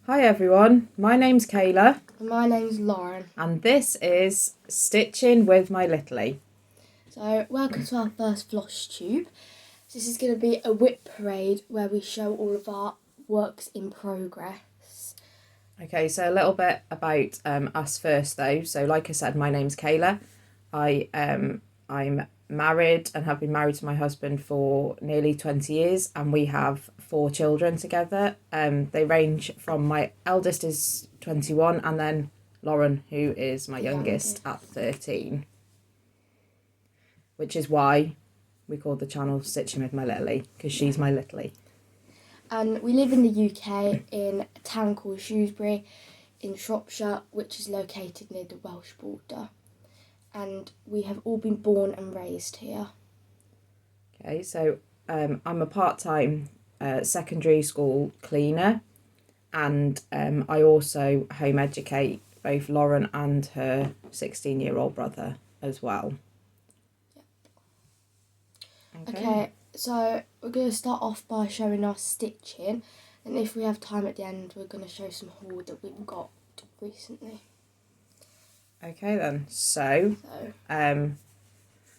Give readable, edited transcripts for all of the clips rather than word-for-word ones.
Hi everyone, my name's Kayla. And my name's Lauren. And this is Stitching with My Littlie. So, welcome to our first Flosstube. This is going to be a WIP parade where we show all of our works in progress. Okay, so a little bit about us first though. So like I said, my name's Kayla. I'm married and have been married to my husband for nearly 20 years and we have 4 children together. They range from my eldest is 21 and then Lauren, who is my youngest at 13. Which is why we call the channel Stitching with My Littlie, because she's my Littlie. And we live in the UK in a town called Shrewsbury in Shropshire, which is located near the Welsh border. And we have all been born and raised here. Okay, so I'm a part-time secondary school cleaner, and I also home educate both Lauren and her 16-year-old brother as well. Okay, so we're going to start off by showing our stitching, and if we have time at the end, we're going to show some haul that we've got recently. Okay then, so and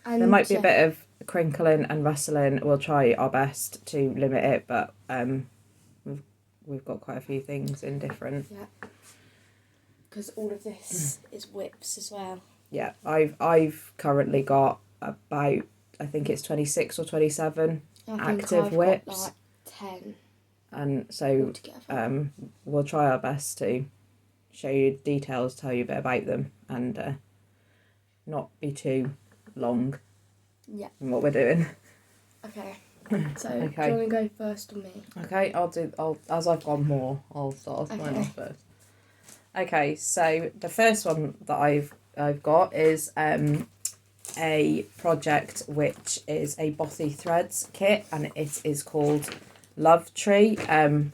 there might be a bit of crinkling and rustling. We'll try our best to limit it, but we've got quite a few things in different. Yeah, because all of this is whips as well. Yeah, I've currently got about, I think it's 26 or 27 active whips. Got like 10. And so we'll try our best to show you details, tell you a bit about them, and not be too long. Yeah. In what we're doing. Okay. So do you want to go first or me? Okay, as I've gone more, I'll start mine off first. Okay, so the first one that I've got is a project which is a Bothy Threads kit, and it is called Love Tree. I'm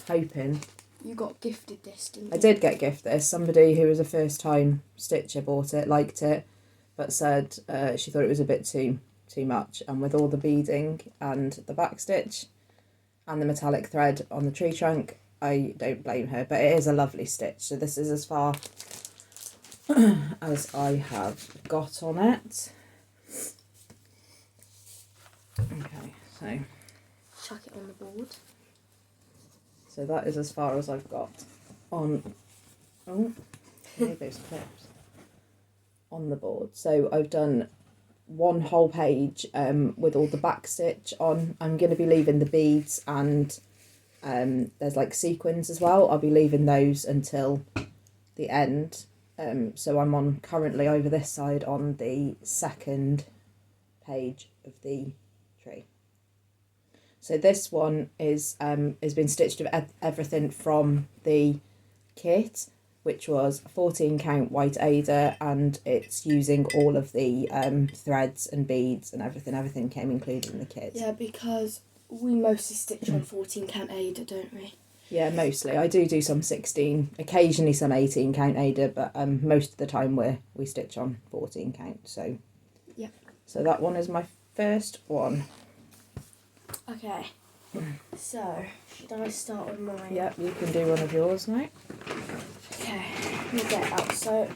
hoping you got gifted this, didn't you? I did get gifted this. Somebody who was a first time stitcher bought it, liked it, but said she thought it was a bit too much, and with all the beading and the back stitch and the metallic thread on the tree trunk, I don't blame her, but it is a lovely stitch. So this is as far as I have got on it. Okay, so chuck it on the board. So that is as far as I've got on those clips on the board. So I've done one whole page with all the back stitch on. I'm going to be leaving the beads, and there's like sequins as well. I'll be leaving those until the end. So I'm on currently over this side on the second page of the tree. So this one has been stitched with everything from the kit, which was 14 count white Ada, and it's using all of the threads and beads and everything. Everything came included in the kit. Yeah, because we mostly stitch on 14 count Ada, don't we? Yeah, mostly. I do some 16, occasionally some 18 count Ada, but most of the time we stitch on 14 count. So yeah. So that one is my first one. Okay. So should I start with mine? Yep, you can do one of yours now. Okay, let me get out. So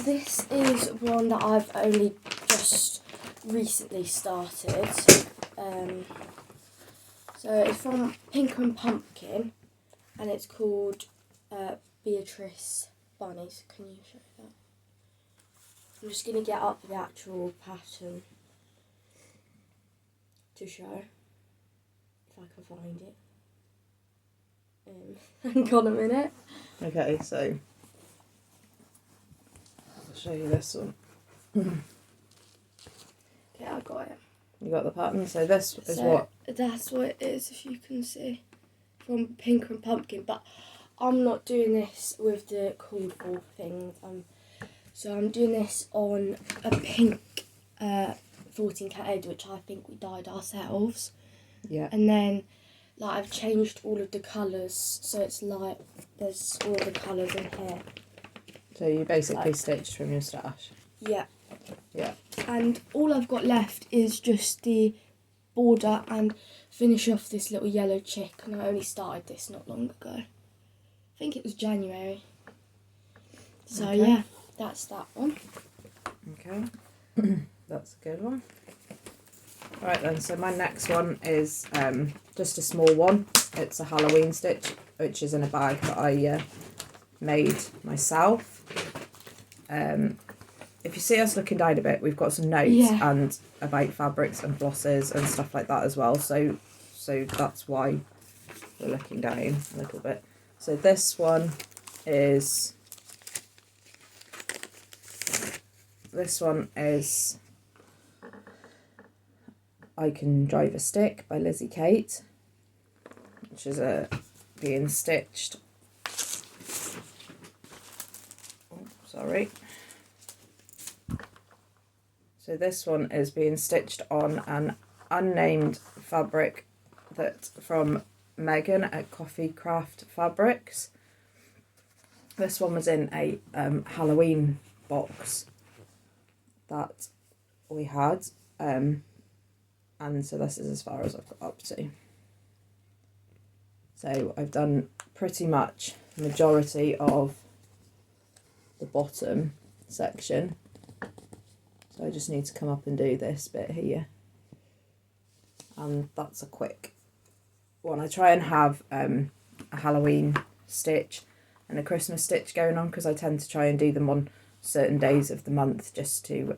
this is one that I've only just recently started. So it's from Pink and Pumpkin, and it's called Beatrice Bunnies. Can you show that? I'm just going to get up the actual pattern to show, if I can find it. Hang on a minute. Okay, so I'll show you this one. Okay, I got it. You got the pattern? So this is what? That's what it is, if you can see. From Pink and Pumpkin, but I'm not doing this with the called for thing. So I'm doing this on a pink 14 count Ada, which I think we dyed ourselves. Yeah. And then like I've changed all of the colours, so it's like there's all the colours in here. So you basically stitched from your stash. Yeah. Yeah. And all I've got left is just the border, and finish off this little yellow chick, and I only started this not long ago. I think it was January. So Okay. yeah, that's that one. Okay, that's a good one. Right then, so my next one is just a small one. It's a Halloween stitch, which is in a bag that I made myself. If you see us looking down a bit, we've got some notes and about fabrics and flosses and stuff like that as well. So that's why we're looking down a little bit. So this one is I Can Drive a Stick by Lizzie Kate, which is being stitched. Oh, sorry. So this one is being stitched on an unnamed fabric that's from Megan at Coffee Craft Fabrics. This one was in a Halloween box that we had, and so this is as far as I've got up to. So I've done pretty much the majority of the bottom section. So I just need to come up and do this bit here. And that's a quick one. I try and have a Halloween stitch and a Christmas stitch going on, because I tend to try and do them on certain days of the month just to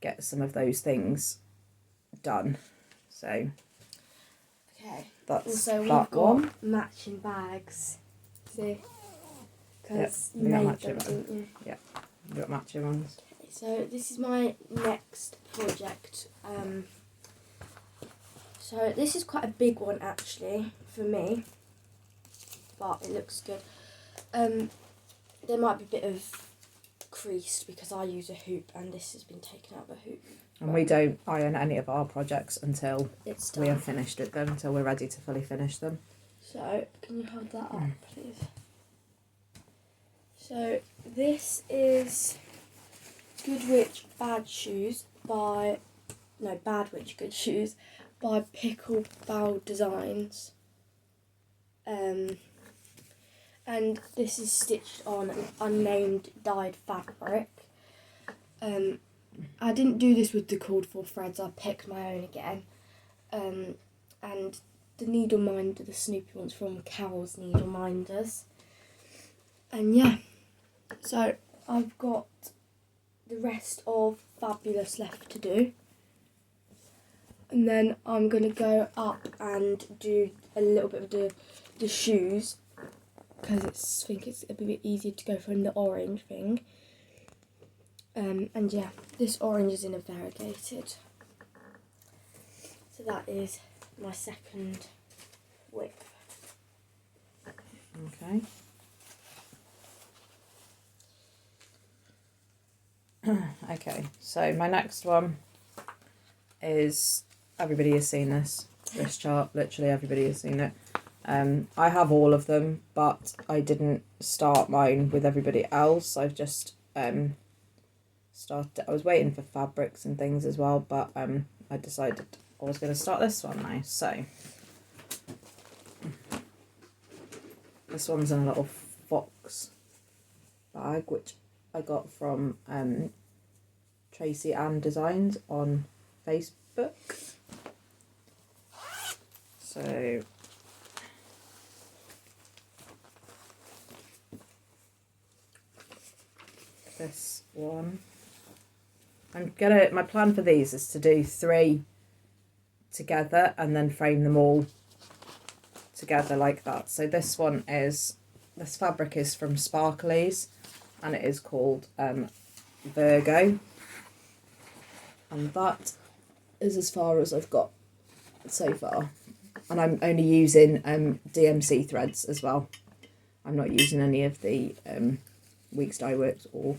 get some of those things done. So okay, that's also we've that got one. matching bags. See, because Yep, you we got made matching them, didn't you? Yeah, we've got matching ones. So this is my next project. So this is quite a big one actually for me, but it looks good. There might be a bit of creased because I use a hoop and this has been taken out of a hoop. And we don't iron any of our projects until It's done. we have finished with them, until we're ready to fully finish them. So can you hold that up, please? So this is Good Witch Bad Shoes by Bad Witch Good Shoes by Pickleball Designs. And this is stitched on an unnamed dyed fabric. I didn't do this with the called for threads, I picked my own again. And the needle minder, the Snoopy one's from Carol's Needle Minders. And yeah, so I've got the rest of Fabulous left to do. And then I'm going to go up and do a little bit of the shoes, because I think it's a bit easier to go for the orange thing. And yeah, this orange is in a variegated. So that is my second whip. Okay. Okay, so my next one is, everybody has seen this chart, literally everybody has seen it. I have all of them, but I didn't start mine with everybody else. I've just started, I was waiting for fabrics and things as well, but I decided I was going to start this one now. So this one's in a little fox bag, which I got from Tracy Designs on Facebook. So this one, my plan for these is to do 3 together and then frame them all together like that. So this fabric is from Sparklies, and it is called Virgo, and that is as far as I've got so far, and I'm only using DMC threads as well. I'm not using any of the Weeks Dye Works or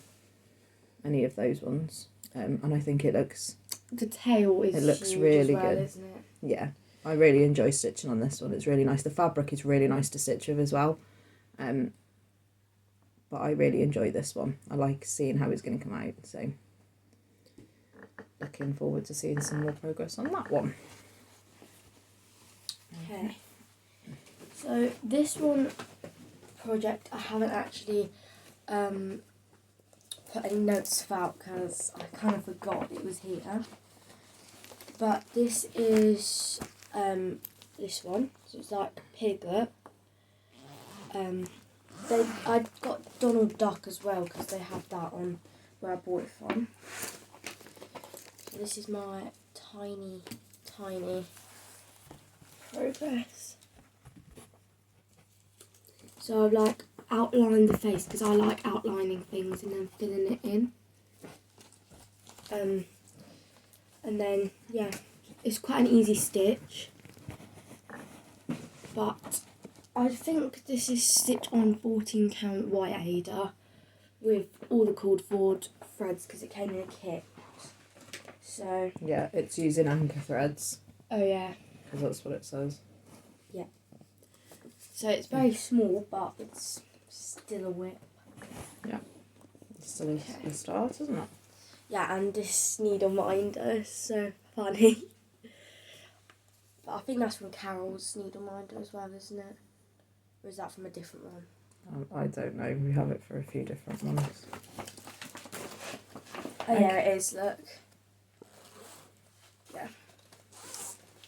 any of those ones, and I think it looks, the tail is, it looks huge really as well, good, isn't it? yeah. I really enjoy stitching on this one. It's really nice. The fabric is really nice to stitch with as well, but I really enjoy this one. I like seeing how it's going to come out, so looking forward to seeing some more progress on that one. Okay. So this one project I haven't actually put any notes about because I kind of forgot it was here. But this is this one. So it's like Piglet. I got Donald Duck as well because they have that on where I bought it from. So this is my tiny progress. So I've like outlined the face because I like outlining things and then filling it in. And then yeah, it's quite an easy stitch. But I think this is stitched on 14 count white Ada with all the cord for threads because it came in a kit. So yeah, it's using anchor threads. Oh yeah. Because that's what it says. Yeah. So it's very small, but it's still a whip. Yeah. It's still a start, isn't it? Yeah, and this needle minder is so funny. But I think that's from Carol's needle minder as well, isn't it? Or is that from a different one? I don't know. We have it for a few different ones. Oh yeah, it is. Look. Yeah.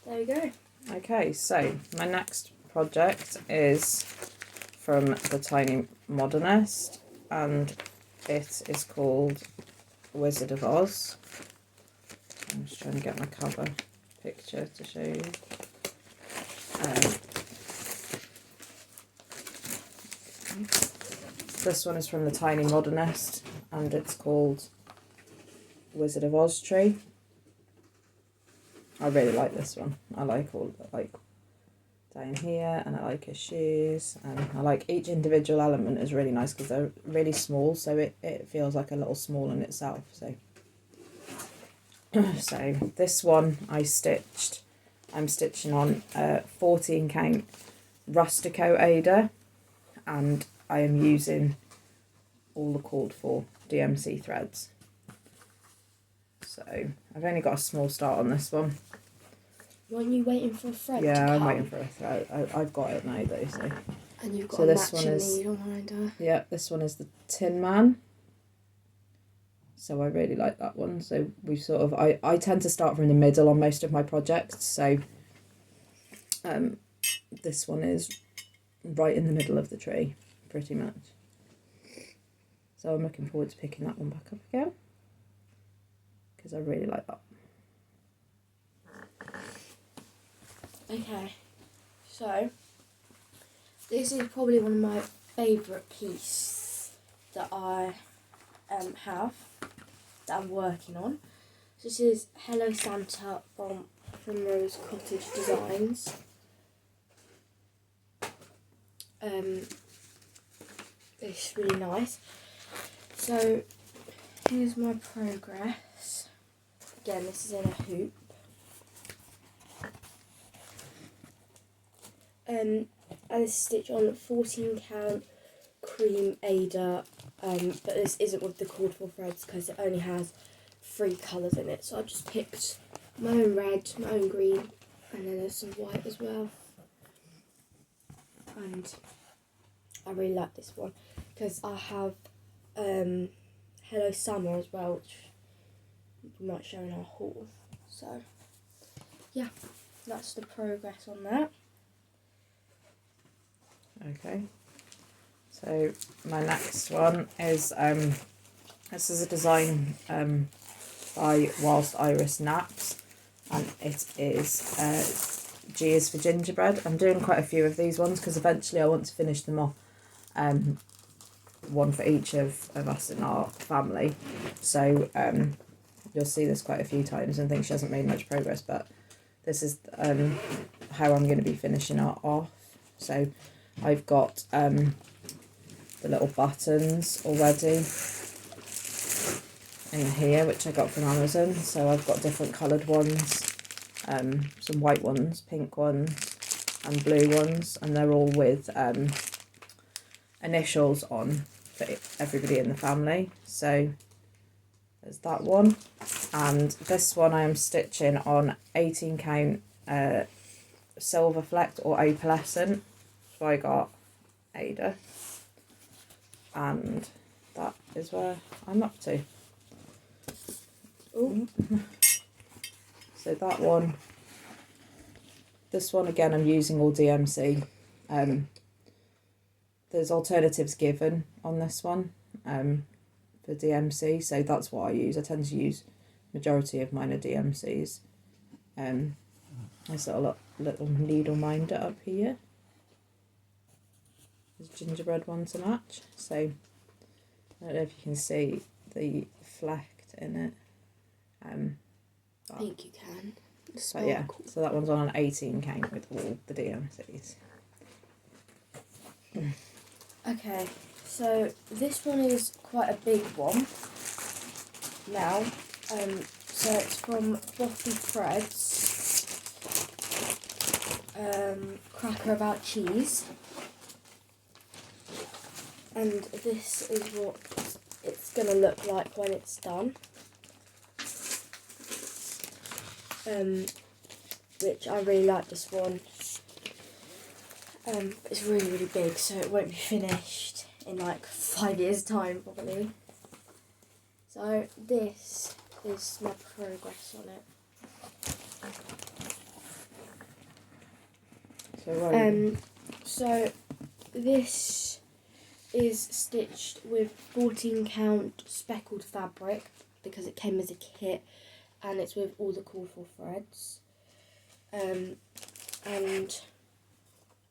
There we go. Okay, so my next project is from the Tiny Modernist, and it is called Wizard of Oz. I'm just trying to get my cover picture to show you. This one is from the Tiny Modernist, and it's called Wizard of Oz tree. I really like this one. I like all like down here, and I like his shoes, and I like each individual element is really nice because they're really small, so it feels like a little small in itself. So so this one I'm stitching on 14 count Rustico Ada, and I am using all the called for DMC threads. So I've only got a small start on this one. Weren't you waiting for a thread? Yeah, I'm waiting for a thread. I've got it now though. So And you've got so a this matching one is, needle minder. yeah, this one is the Tin Man. So I really like that one. So we sort of I tend to start from the middle on most of my projects. So this one is right in the middle of the tree, pretty much. So I'm looking forward to picking that one back up again because I really like that. Okay, so this is probably one of my favourite pieces that I have, that I'm working on. So this is Hello Santa from Rose Cottage Designs. It's really nice. So here's my progress. Again, this is in a hoop. I stitch on 14 count cream Ada, but this isn't with the cord for threads because it only has 3 colours in it. So I just picked my own red, my own green, and then there's some white as well. And I really like this one because I have Hello Summer as well, which we might show in our haul. So yeah, that's the progress on that. Okay, so my next one is this is a design by Whilst Iris Naps, and it is G is for gingerbread. I'm doing quite a few of these ones because eventually I want to finish them off, one for each of us in our family. So you'll see this quite a few times and think she hasn't made much progress, but this is how I'm going to be finishing it off. So I've got the little buttons already in here, which I got from Amazon. So I've got different coloured ones, some white ones, pink ones and blue ones, and they're all with initials on for everybody in the family. So there's that one, and this one I am stitching on 18 count silver flecked or opalescent. So I got Ada. And that is where I'm up to. Ooh. So that one, this one again I'm using all DMC. There's alternatives given on this one for DMC, so that's what I use. I tend to use majority of mine are DMCs. Nice little needle minder up here. There's a gingerbread one to match. So I don't know if you can see the flecked in it. I think you can. But yeah, so that one's on an 18 count with all the DMCs. Okay, so this one is quite a big one now. So it's from Fluffy Threads, Cracker About Cheese, and this is what it's going to look like when it's done. Which I really like this one. It's really, really big, so it won't be finished in like 5 years' time probably. So this is my progress on it. So this is stitched with 14 count speckled fabric because it came as a kit, and it's with all the colourful threads. And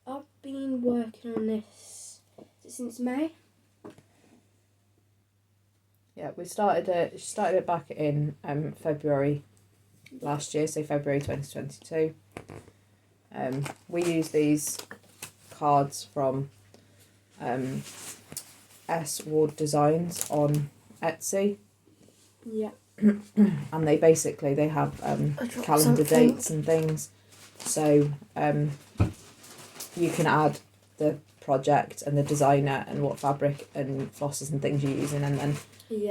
I've been working on this since May. Yeah, we started it back in February last year, so February 2022. We use these cards from S Ward Designs on Etsy. Yeah. And they have calendar dates and things, so you can add the project and the designer and what fabric and flosses and things you're using, and then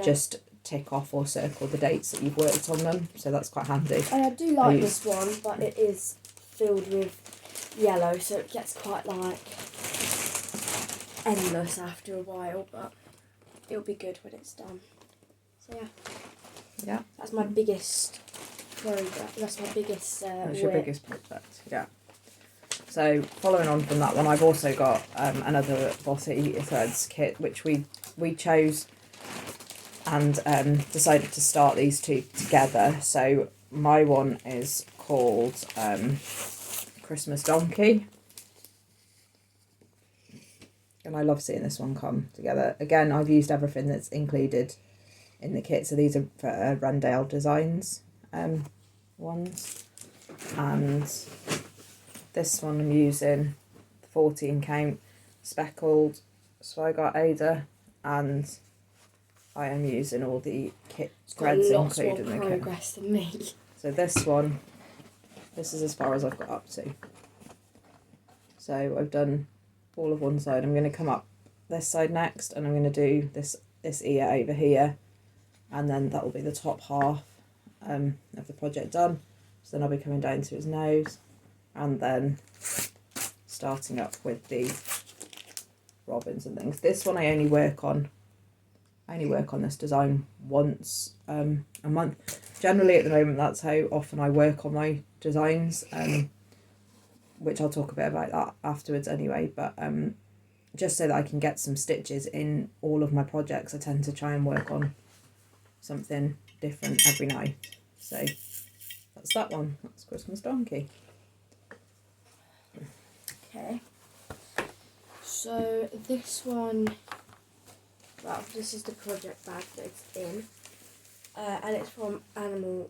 just tick off or circle the dates that you've worked on them, so that's quite handy. And I do like this one, but it is filled with yellow, so it gets quite like endless after a while, but it'll be good when it's done. So yeah, that's my biggest progress. That's my biggest that's your biggest project, yeah. So following on from that one, I've also got another Flossy Threads kit, which we chose and decided to start these two together. So my one is called Christmas Donkey, and I love seeing this one come together. Again, I've used everything that's included in the kit, so these are for Rendale Designs ones, and this one I'm using the 14 count speckled, so I got Ada, and I am using all the kit threads included in the kit. Progress than me. So this one, this is as far as I've got up to. So I've done all of one side. I'm going to come up this side next, and I'm going to do this ear over here, and then that will be the top half of the project done. So then I'll be coming down to his nose, and then starting up with the robins and things. This one I only work on this design once a month. Generally at the moment that's how often I work on my designs, which I'll talk a bit about that afterwards anyway, but just so that I can get some stitches in all of my projects, I tend to try and work on something different every night. So that's that one. That's Christmas Donkey. Okay. So this one, well, this is the project bag that it's in, and it's from the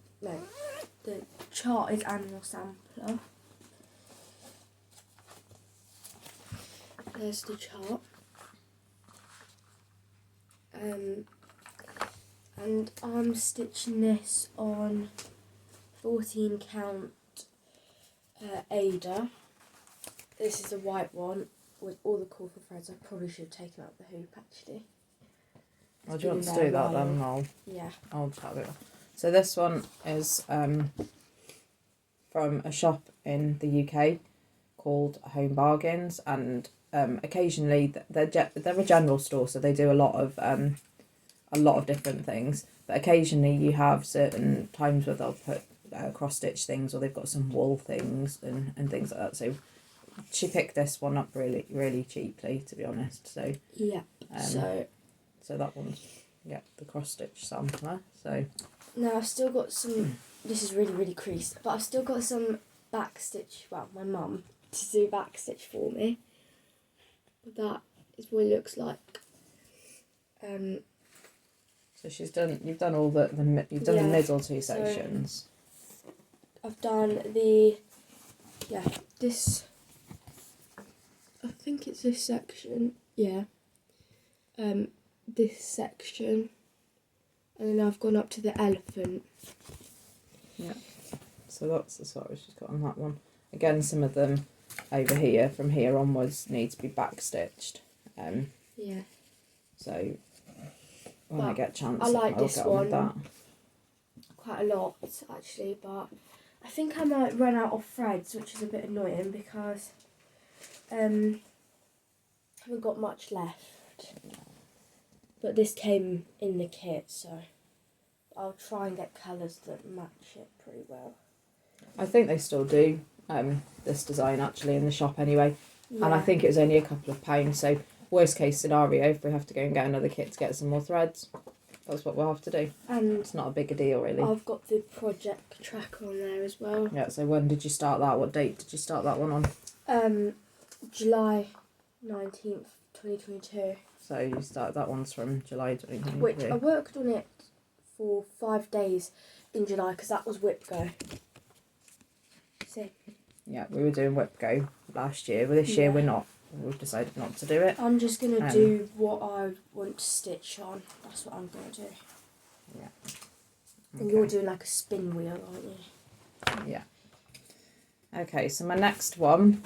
chart is Animal Sampler. There's the chart. And I'm stitching this on 14 count Ada. This is a white one with all the colourful threads. I probably should have taken out the hoop actually. Well, do you want to do that then? I'll have it. So this one is from a shop in the UK called Home Bargains, and occasionally they're a general store, so they do a lot of different things. But occasionally you have certain times where they'll put cross stitch things, or they've got some wool things and things like that. So she picked this one up really cheaply, to be honest. So yeah. So that one's the cross stitch sampler. So now I've still got some. This is really creased, but I've still got some back stitch. Well, my mum to do back stitch for me. But that is what it looks like. So you've done all the middle two sections. So I've done this. I think it's this section. Yeah. This section, and then I've gone up to the elephant. Yeah. So that's the sort she's got on that one. Again, some of them over here, from here onwards, need to be back stitched. Yeah. So when I get a chance, I like I'll this get on with that. Quite a lot actually, but I think I might run out of threads, which is a bit annoying because I haven't got much left. But this came in the kit, so I'll try and get colours that match it pretty well. I think they still do this design actually in the shop anyway, Yeah. and I think it was only a couple of pounds. So worst case scenario, if we have to go and get another kit to get some more threads, that's what we'll have to do. And it's not a big a deal really. I've got the project tracker on there as well. Yeah. So when did you start that? What date did you start that one on? July 19th, 2022. So you started that one's from July 2022. Which I worked on it for 5 days in July because that was WIP Go. See? Yeah, we were doing WIP Go last year, but this year we're not. We've decided not to do it. I'm just going to do what I want to stitch on. That's what I'm going to do. Yeah. Okay. And you're doing like a spin wheel, aren't you? Yeah. Okay, so my next one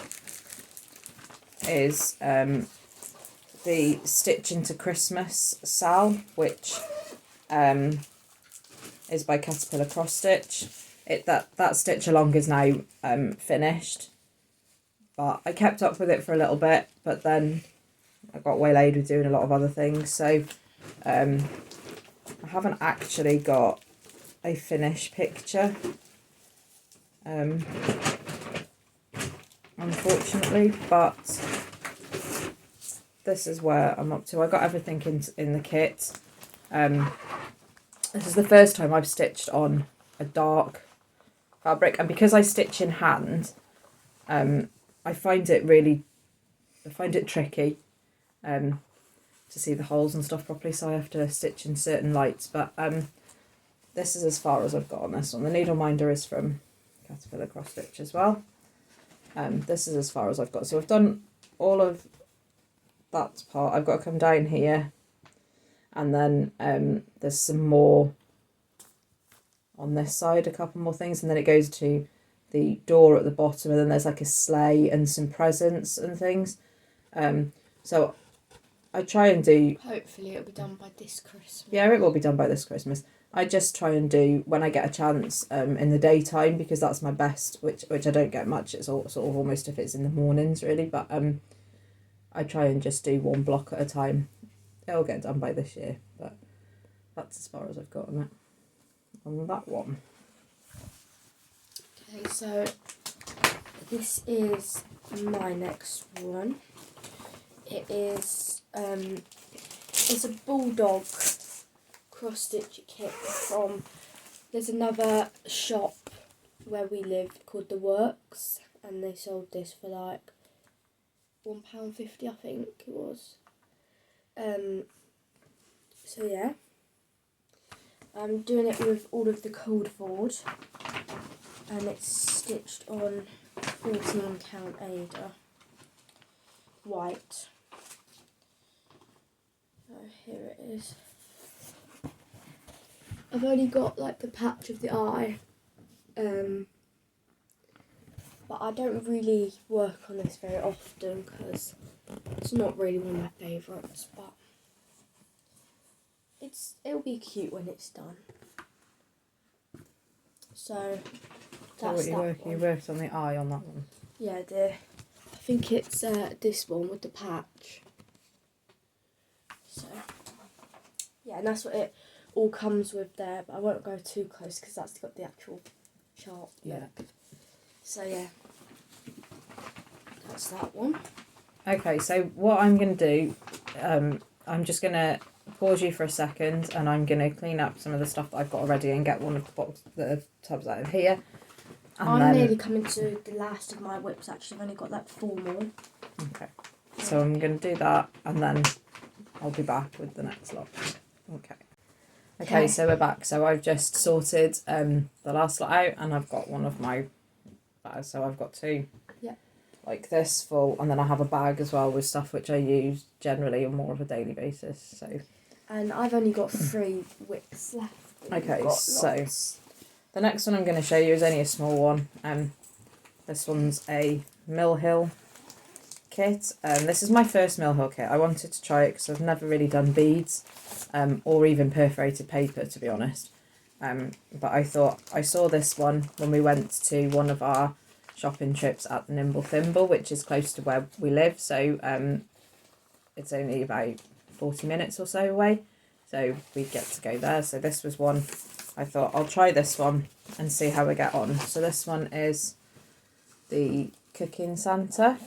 is the Stitch into Christmas Sal, which is by Caterpillar Cross Stitch. That stitch along is now finished, but I kept up with it for a little bit, but then I got waylaid with doing a lot of other things, so I haven't actually got a finished picture, unfortunately, but this is where I'm up to. I got everything in the kit. This is the first time I've stitched on a dark fabric, and because I stitch in hand, I find it tricky to see the holes and stuff properly, so I have to stitch in certain lights, but this is as far as I've got on this one. The needle minder is from Caterpillar Cross Stitch as well. This is as far as I've got, so I've done all of that part. I've got to come down here, and then there's some more on this side, a couple more things, and then it goes to the door at the bottom, and then there's like a sleigh and some presents and things. So I try and do... Hopefully it'll be done by this Christmas. Yeah, it will be done by this Christmas. I just try and do when I get a chance in the daytime, because that's my best, which I don't get much. It's all sort of almost if it's in the mornings really, but I try and just do one block at a time. It'll get done by this year, but that's as far as I've got on it. On that one. Okay, so this is my next one. It is it's a bulldog cross stitch kit from, there's another shop where we live called The Works, and they sold this for like £1.50, I think it was. So yeah, I'm doing it with all of the cold board, and it's stitched on 14 count Ada white. So here it is. I've only got like the patch of the eye, but I don't really work on this very often because it's not really one of my favourites, but it'll be cute when it's done. So that's you worked on the eye on that one? Yeah, think it's this one with the patch. So, yeah, and that's what it all comes with there, but I won't go too close because that's got the actual chart. Yeah. So, yeah, that's that one. Okay, so what I'm going to do, I'm just going to pause you for a second and I'm going to clean up some of the stuff that I've got already and get one of the tubs out of here. And I'm nearly coming to the last of my whips, actually. I've only got like 4 more. Okay, so I'm going to do that and then I'll be back with the next lot. Okay, so we're back. So I've just sorted the last lot out and I've got one of my bags. So I've got 2 like this full, and then I have a bag as well with stuff which I use generally on more of a daily basis. So, and I've only got 3 whips left. Okay, so the next one I'm going to show you is only a small one. This one's a Mill Hill kit. This is my first Mill Hill kit. I wanted to try it because I've never really done beads or even perforated paper, to be honest. But I thought I saw this one when we went to one of our shopping trips at the Nimble Thimble, which is close to where we live. So it's only about 40 minutes or so away. So we get to go there. So this was one. I thought I'll try this one and see how we get on. So this one is the Cooking Santa.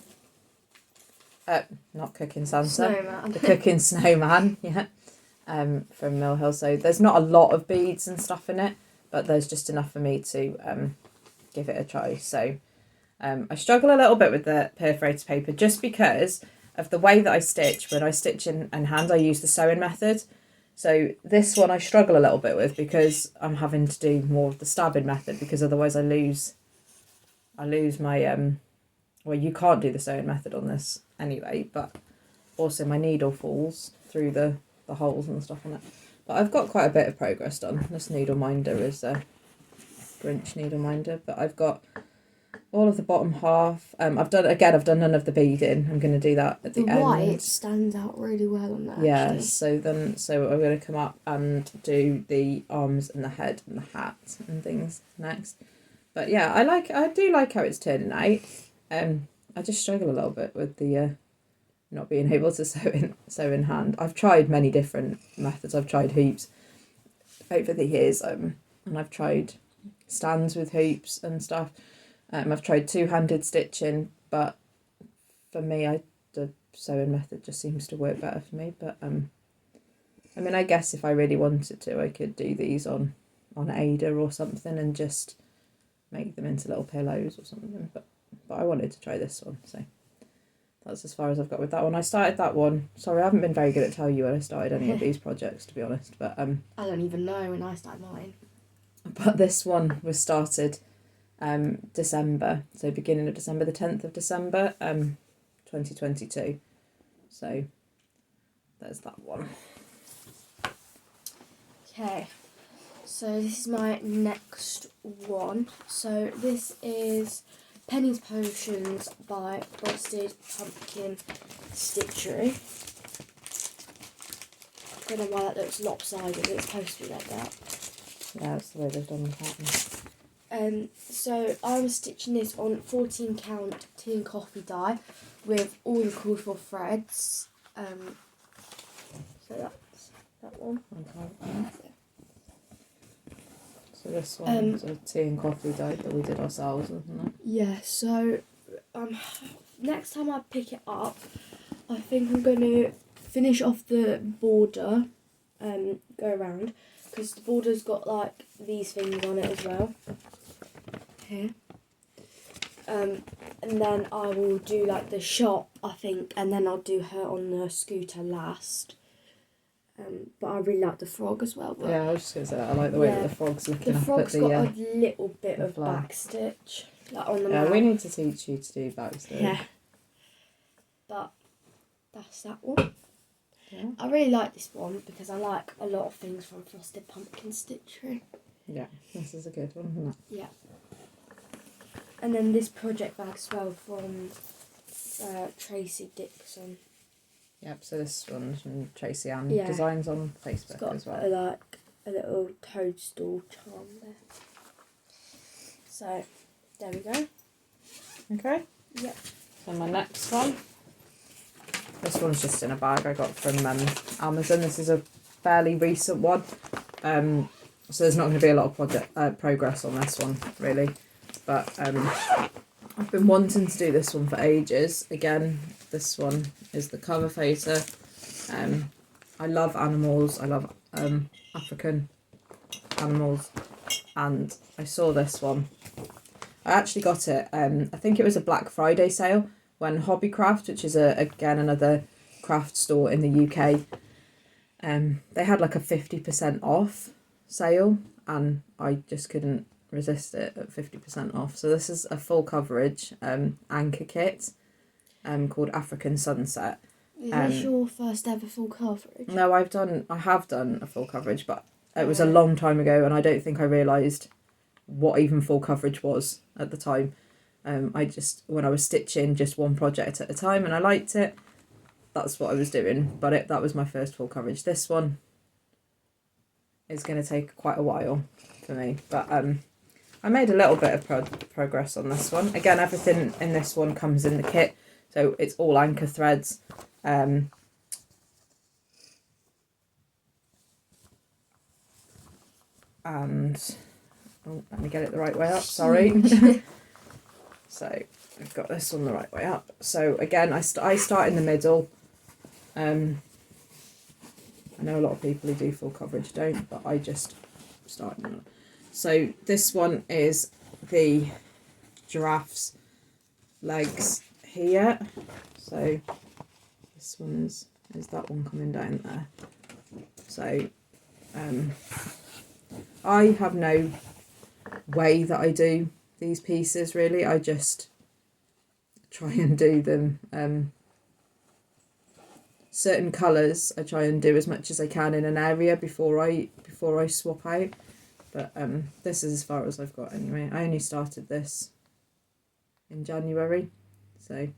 Not Cooking Santa. Snowman. The Cooking Snowman, yeah. From Mill Hill. So there's not a lot of beads and stuff in it, but there's just enough for me to give it a try. So I struggle a little bit with the perforated paper just because of the way that I stitch. When I stitch in hand, I use the sewing method. So this one I struggle a little bit with because I'm having to do more of the stabbing method, because otherwise I lose my well, you can't do the sewing method on this anyway, but also my needle falls through the holes and stuff on it. But I've got quite a bit of progress done. This needle minder is a Grinch needle minder, but I've got all of the bottom half. I've done none of the beading. I'm going to do that at the end. The white stands out really well on that. Yeah, actually. so I'm going to come up and do the arms and the head and the hat and things next. But yeah, I do like how it's turning out. I just struggle a little bit with the not being able to sew in hand. I've tried many different methods. I've tried hoops over the years, and I've tried stands with hoops and stuff. I've tried 2-handed stitching, but for me, the sewing method just seems to work better for me. But I mean, I guess if I really wanted to, I could do these on Ada or something and just make them into little pillows or something. But I wanted to try this one, so that's as far as I've got with that one. I started that one. Sorry, I haven't been very good at telling you when I started any of these projects, to be honest. But I don't even know when I started mine. But this one was started December, so beginning of December, the 10th of December, 2022. So there's that one. Okay, so this is my next one. So this is Penny's Potions by Frosted Pumpkin Stitchery. I don't know why that looks lopsided, it's supposed to be like that. Yeah, that's the way they've done the pattern. So I'm stitching this on 14 count tea and coffee dye with all the called for threads. So that's that one. Okay. So this one's a tea and coffee dye that we did ourselves, isn't it? Yeah, so next time I pick it up, I think I'm going to finish off the border, go around, because the border's got like these things on it as well. Here. And then I will do like the shop, I think, and then I'll do her on the scooter last. But I really like the frog as well. But yeah, I was just going to say that. I like the way that the frog's looking up at the... The frog's got a little bit of back stitch, like on the mouth. we need to teach you to do back stitch. Yeah. But that's that one. Yeah. I really like this one because I like a lot of things from Frosted Pumpkin Stitchery. Yeah, this is a good one, isn't it? Yeah. And then this project bag as well from Tracy Dixon. Yep, so this one's from Tracy Ann Designs on Facebook it's got as well. Like a little toadstool charm there. So, there we go. Okay. Yep. So my next one. This one's just in a bag I got from Amazon. This is a fairly recent one. So there's not going to be a lot of progress on this one, really. But I've been wanting to do this one for ages. Again, this one is the cover photo. I love animals. I love African animals. And I saw this one. I actually got it, I think it was a Black Friday sale when Hobbycraft, which is again another craft store in the UK, they had like a 50% off sale, and I just couldn't resist it at 50% off. So this is a full coverage anchor kit called African Sunset. Is this your first ever full coverage? No, I have done a full coverage, but it was a long time ago, and I don't think I realised what even full coverage was at the time. I just, when I was stitching just one project at a time and I liked it, that's what I was doing. But that was my first full coverage. This one is going to take quite a while for me, but I made a little bit of progress on this one. Again, everything in this one comes in the kit, so it's all anchor threads. And oh, let me get it the right way up, sorry. So I've got this one the right way up. So again, I start in the middle. I know a lot of people who do full coverage don't, but I just start in the middle. So this one is the giraffe's legs here. So this one is that one coming down there. So I have no way that I do these pieces, really. I just try and do them. Certain colours I try and do as much as I can in an area before I swap out. But this is as far as I've got anyway. I only started this in January, so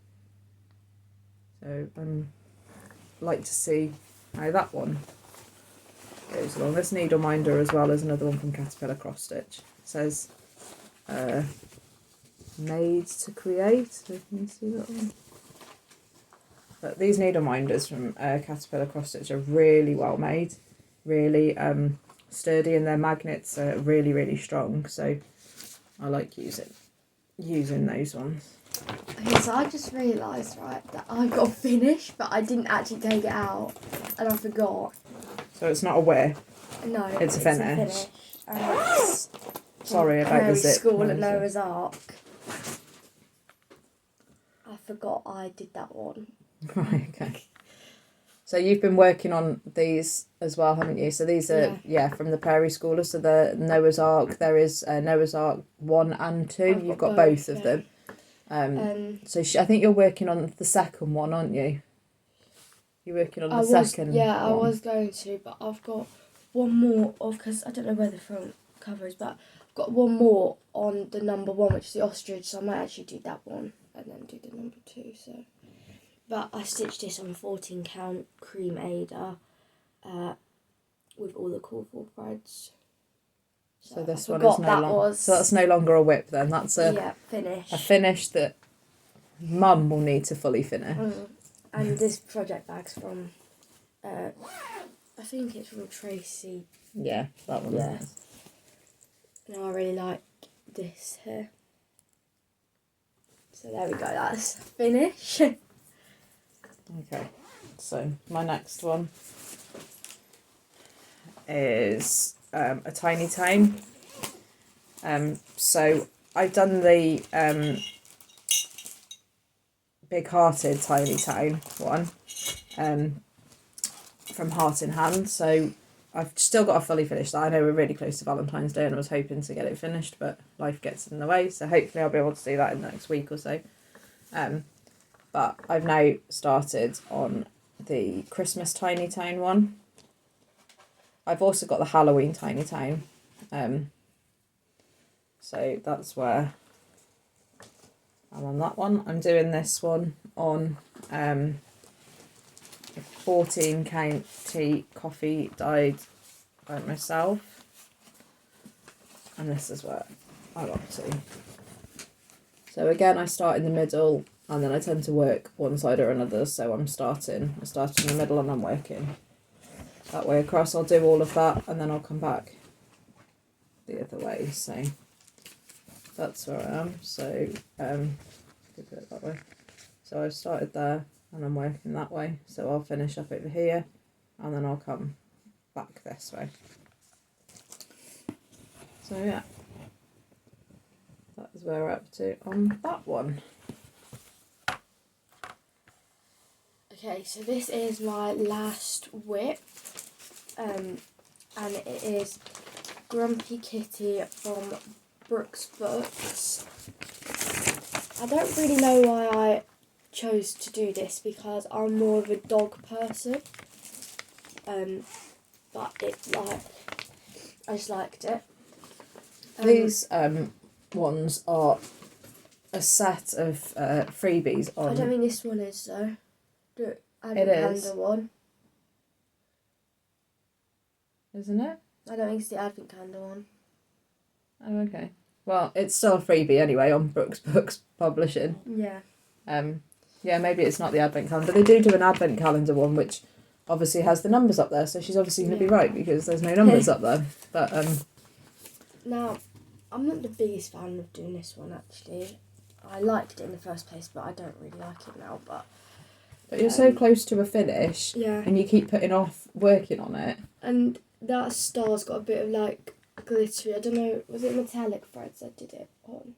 like to see how that one goes along. This needle minder as well as another one from Caterpillar Cross Stitch. It says made to create. So can you see that one? But these needle minders from Caterpillar Cross Stitch are really well made, really sturdy, and their magnets are really, really strong. So I like using those ones. Okay, so I just realised, right, that I got finished, but I didn't actually take it out, and I forgot. So it's not a wear. No, it's a finish. And it's sorry about the zip. School at Noah's Ark. I forgot I did that one. Right, okay. So you've been working on these as well, haven't you? So these are, from the Prairie Schooler. So the Noah's Ark, there is Noah's Ark 1 and 2. You've got both of them. So I think you're working on the second one, aren't you? You're working on the second one. Yeah, I was going to, but I've got one more because I don't know where the front cover is, but I've got one more on the number 1, which is the ostrich, so I might actually do that one and then do the number 2, so... But I stitched this on 14 count cream Ada with all the colourful threads. So this one is no longer. So that's no longer a whip then. That's a finish. A finish that Mum will need to fully finish. And this project bag's from, I think it's from Tracy. Yeah, that one. Yeah. No, I really like this here. So there we go. That's finish. Okay, so my next one is a tiny town. So I've done the big hearted tiny town one from Heart in Hand. So I've still got to fully finish that. I know we're really close to Valentine's Day and I was hoping to get it finished, but life gets in the way. So hopefully I'll be able to do that in the next week or so. But I've now started on the Christmas Tiny Town one. I've also got the Halloween Tiny Town. So that's where I'm on that one. I'm doing this one on a 14 count tea coffee dyed by myself. And this is where I got to. So again, I start in the middle and then I tend to work one side or another, so I start in the middle and I'm working that way across. I'll do all of that and then I'll come back the other way, so that's where I am. So do it that way. So I've started there and I'm working that way, so I'll finish up over here and then I'll come back this way. So yeah, that is where we're up to on that one. Okay, so this is my last whip, and it is Grumpy Kitty from Brooks Books. I don't really know why I chose to do this because I'm more of a dog person, but I just liked it. These ones are a set of freebies on. I don't think this one is though. It is. Calendar one. Isn't it? I don't think it's the Advent Calendar one. Oh, okay. Well, it's still a freebie anyway on Brooks Books Publishing. Yeah. Yeah, maybe it's not the Advent Calendar. They do an Advent Calendar one, which obviously has the numbers up there, so she's obviously going to be right because there's no numbers up there. But Now, I'm not the biggest fan of doing this one actually. I liked it in the first place, but I don't really like it now. But you're so close to a finish, yeah, and you keep putting off working on it. And that star's got a bit of like glittery. I don't know, was it metallic threads I did it on?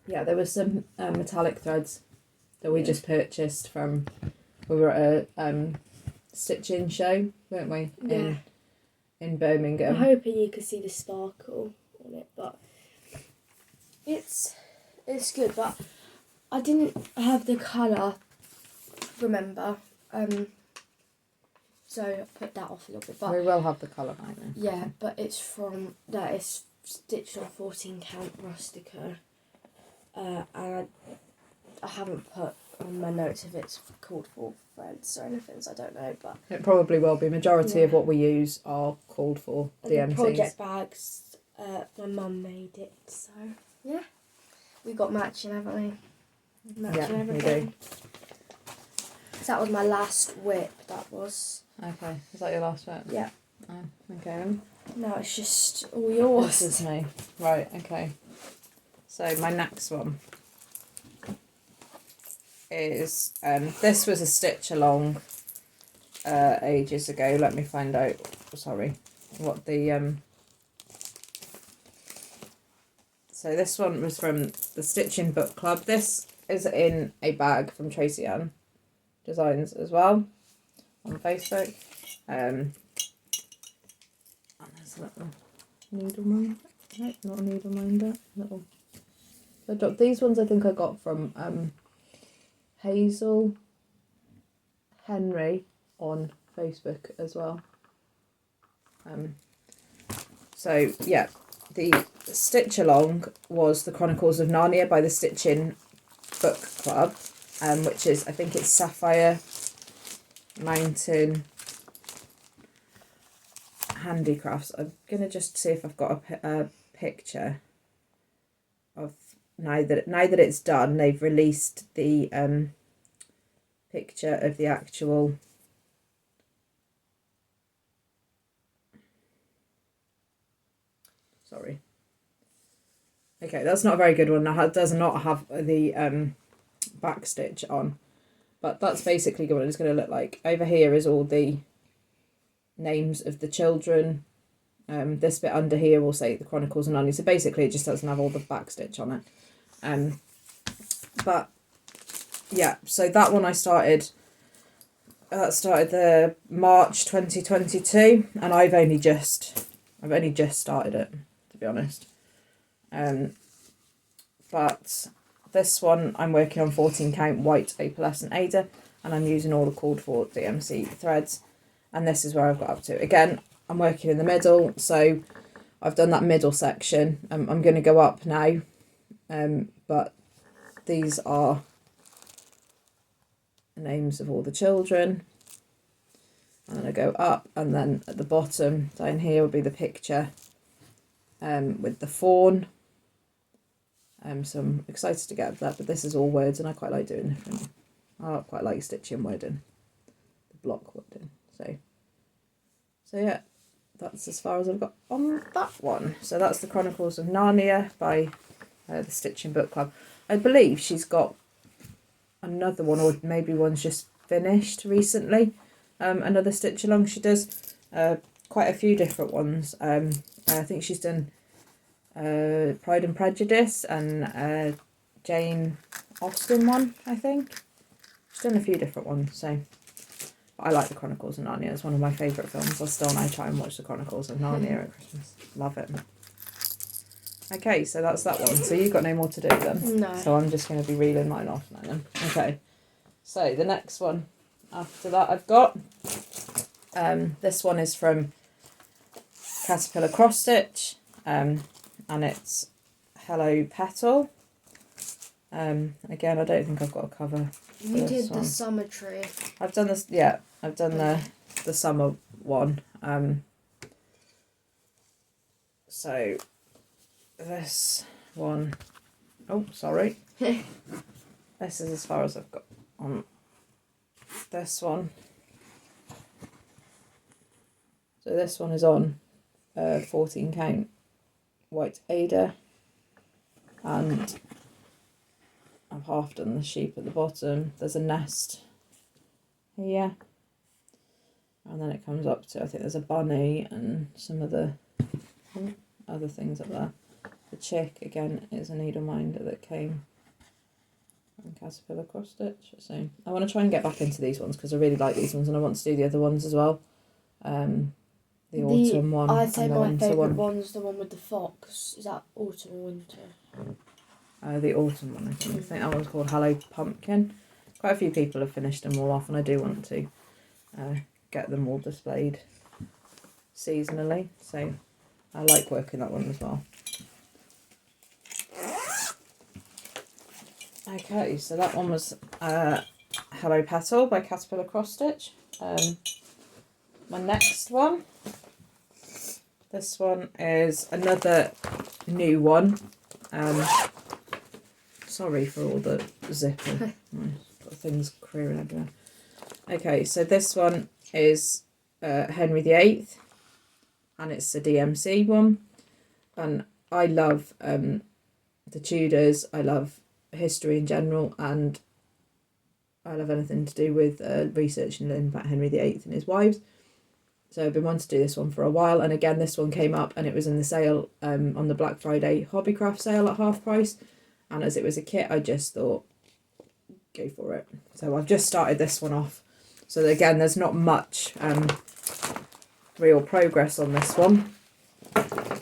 Yeah, there was some metallic threads that we just purchased from. We were at a stitching show, weren't we? Yeah. In Birmingham. I'm hoping you could see the sparkle on it, but it's good. But I didn't have the colour, remember? So I put that off a little bit. But we will have the colour right now. Yeah, but it's stitched on 14 count rustica, and I haven't put on my notes if it's called for threads or anything, so I don't know. But it probably will be. Majority of what we use are called for DMCs. The project bags, my mum made it, so yeah, we got matching, haven't we? Matching everything. We do. So that was my last whip. That was. Okay, is that your last whip? Yeah. Oh, okay then. Now it's just all yours. This is me. Right, okay. So my next one is, this was a stitch along ages ago. Let me find out, what the, so this one was from the Stitching Book Club. This is in a bag from Tracy Designs as well on Facebook. And there's a little needle minder. No, not a needle minder. Little. These ones I think I got from Hazel Henry on Facebook as well. So yeah, the stitch along was the Chronicles of Narnia by the Stitching Book Club, which is, I think it's Sapphire Mountain Handicrafts. I'm gonna just see if I've got a picture of now that it's done. They've released the picture of the actual okay, that's not a very good one. Now it does not have the back stitch on, but that's basically what it's going to look like. Over here is all the names of the children. This bit under here will say the Chronicles of Narnia. So basically it just doesn't have all the back stitch on it. But yeah, so that one I started the March 2022, and I've only just started it, to be honest. But this one I'm working on 14 count white opalescent Ada, and I'm using all the called for DMC threads, and this is where I've got up to. Again, I'm working in the middle, so I've done that middle section. I'm going to go up now, but these are the names of all the children. I'm going to go up, and then at the bottom down here will be the picture with the fawn. So I'm excited to get that, but this is all words, and I quite like doing different. I quite like stitching wording, the block wording. So yeah, that's as far as I've got on that one. So that's the Chronicles of Narnia by the Stitching Book Club. I believe she's got another one, or maybe one's just finished recently. Another stitch along she does. Quite a few different ones. I think she's done Pride and Prejudice and Jane Austen one, I think. She's done a few different ones, so I like the Chronicles of Narnia. It's one of my favourite films. I still now try and watch the Chronicles of Narnia at Christmas. Love it. Okay, so that's that one. So you've got no more to do then? No. So I'm just going to be reeling mine off now then. Okay, so the next one after that I've got, this one is from Caterpillar Cross Stitch, and it's Hello Petal. Again, I don't think I've got a cover. We did the summer tree. I've done this, yeah, I've done the summer one. So this one, oh sorry, this is as far as I've got on this one. So this one is on 14 count white Ada, and I've half done the sheep at the bottom. There's a nest here, and then it comes up to, I think there's a bunny and some of the other things up there. The chick again is a needle minder that came from Caterpillar Cross Stitch. So I want to try and get back into these ones because I really like these ones, and I want to do the other ones as well. The autumn one. I'd say and the my winter favourite one. one's the one with the fox. Is that autumn or winter? The autumn one, I think. I think that one's called Hello Pumpkin. Quite a few people have finished them all off, and I do want to get them all displayed seasonally. So I like working that one as well. Okay, so that one was Hello Petal by Caterpillar Cross Stitch. My next one, this one is another new one. Sorry for all the zipper. Got things queering everywhere. Okay, so this one is Henry VIII, and it's a DMC one. And I love the Tudors. I love history in general, and I love anything to do with researching about Henry VIII and his wives. So I've been wanting to do this one for a while, and again this one came up and it was in the sale on the Black Friday Hobbycraft sale at half price, and as it was a kit I just thought go for it. So I've just started this one off. So again there's not much real progress on this one,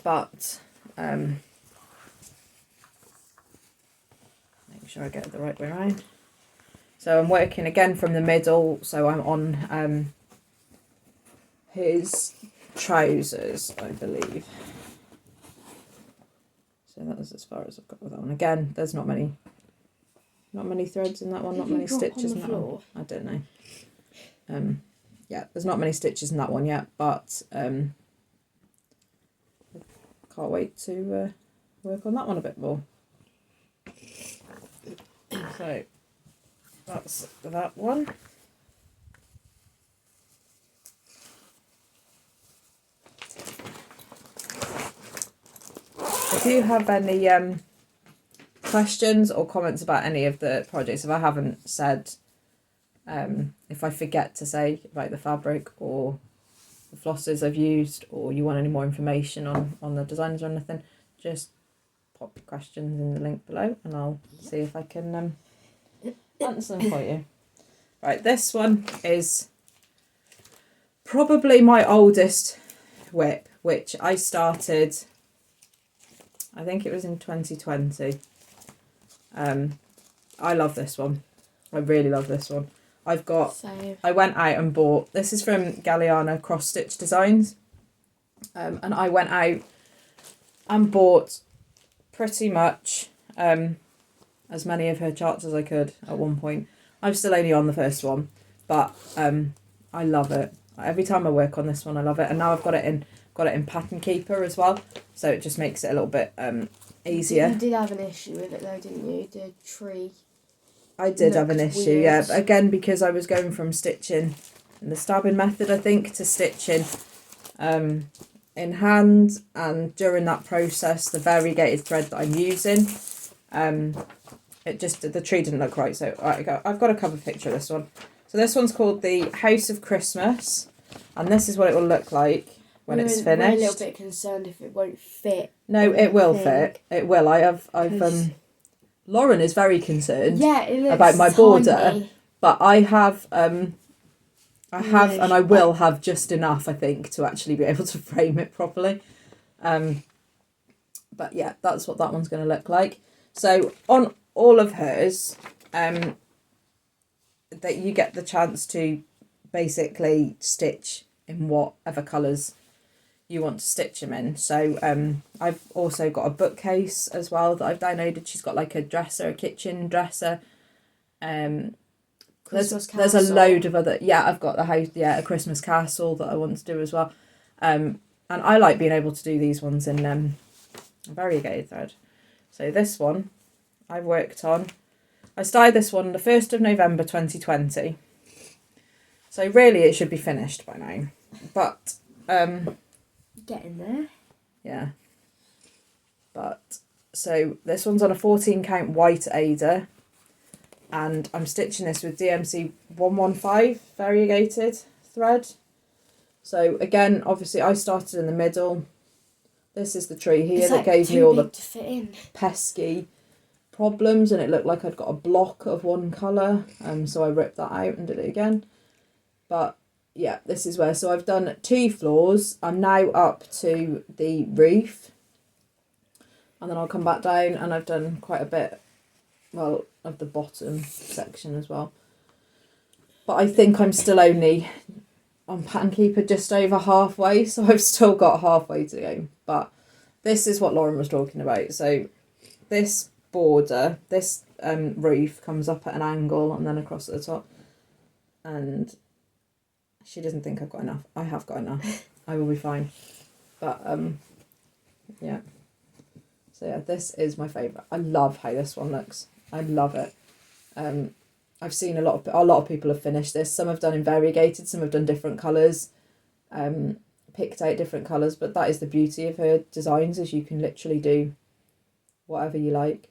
but make sure I get it the right way around. So I'm working again from the middle, so I'm on his trousers, I believe. So that was as far as I've got with that one. Again, there's not many threads in that one, not many stitches in that one. I don't know. Yeah, there's not many stitches in that one yet, but can't wait to work on that one a bit more. So that's that one. If you have any questions or comments about any of the projects, if I haven't said, if I forget to say about the fabric or the flosses I've used, or you want any more information on the designs or anything, just pop your questions in the link below and I'll see if I can answer them for you. Right, this one is probably my oldest WIP, which I started, I think it was in 2020. I love this one. I really love this one. I went out and bought, this is from Galliana Cross Stitch Designs, and I went out and bought pretty much as many of her charts as I could at one point. I'm still only on the first one, but I love it. Every time I work on this one I love it, and now I've got it in Pattern Keeper as well, so it just makes it a little bit easier. You did have an issue with it though, didn't you? The tree. I did have an Looked issue, weird. yeah. But again, because I was going from stitching in the stabbing method, I think, to stitching in hand, and during that process, the variegated thread that I'm using, it just, the tree didn't look right. So I've got a cover picture of this one. So this one's called the House of Christmas, and this is what it will look like when it's finished. We're a little bit concerned if it won't fit. No, it will fit. It will. I've Lauren is very concerned about my border, but I have and I will have just enough, I think, to actually be able to frame it properly. But yeah, that's what that one's going to look like. So on all of hers, that you get the chance to basically stitch in whatever colours you want to stitch them in. So I've also got a bookcase as well that I've downloaded. She's got like a dresser, a kitchen dresser. There's a load of other, I've got the house, a Christmas castle that I want to do as well. And I like being able to do these ones in variegated thread. So this one I've worked on. I started this one the 1st of November 2020. So really it should be finished by now. But getting there. Yeah. But so this one's on a 14 count white Ada, and I'm stitching this with DMC 115 variegated thread. So again, obviously I started in the middle. This is the tree here that gave me all the pesky problems, and it looked like I'd got a block of one colour, so I ripped that out and did it again. But yeah, this is where, so I've done 2 floors. I'm now up to the roof, and then I'll come back down, and I've done quite a bit, well, of the bottom section as well. But I think I'm still only on Pattern Keeper just over halfway, so I've still got halfway to go. But this is what Lauren was talking about. So this border, this roof comes up at an angle and then across at the top, and she doesn't think I've got enough. I have got enough. I will be fine. But yeah. So yeah, this is my favourite. I love how this one looks. I love it. I've seen a lot of people have finished this. Some have done in variegated, some have done different colours, picked out different colours. But that is the beauty of her designs, is you can literally do whatever you like.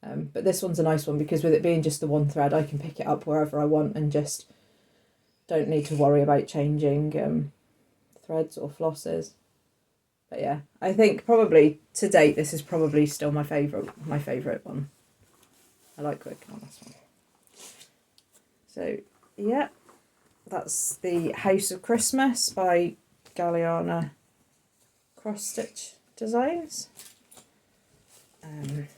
But this one's a nice one because with it being just the one thread, I can pick it up wherever I want and just don't need to worry about changing threads or flosses. But yeah, I think probably to date this is probably still my favourite one. I like working on this one. So yeah, that's the House of Christmas by Galliana Cross Stitch Designs. I'm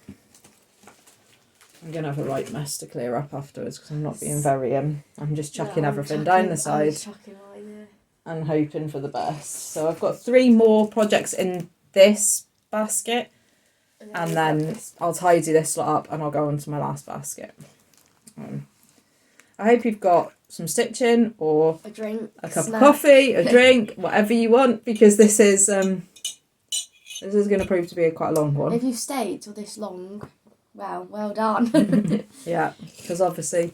going to have a right mess to clear up afterwards because I'm not being very, I'm just chucking everything down the side and hoping for the best. So I've got 3 more projects in this basket, and then I'll tidy this lot up and I'll go on to my last basket. I hope you've got some stitching or a drink, a cup of coffee, a drink, whatever you want, because this is going to prove to be quite a long one. If you've stayed till this long, well done. Yeah, because obviously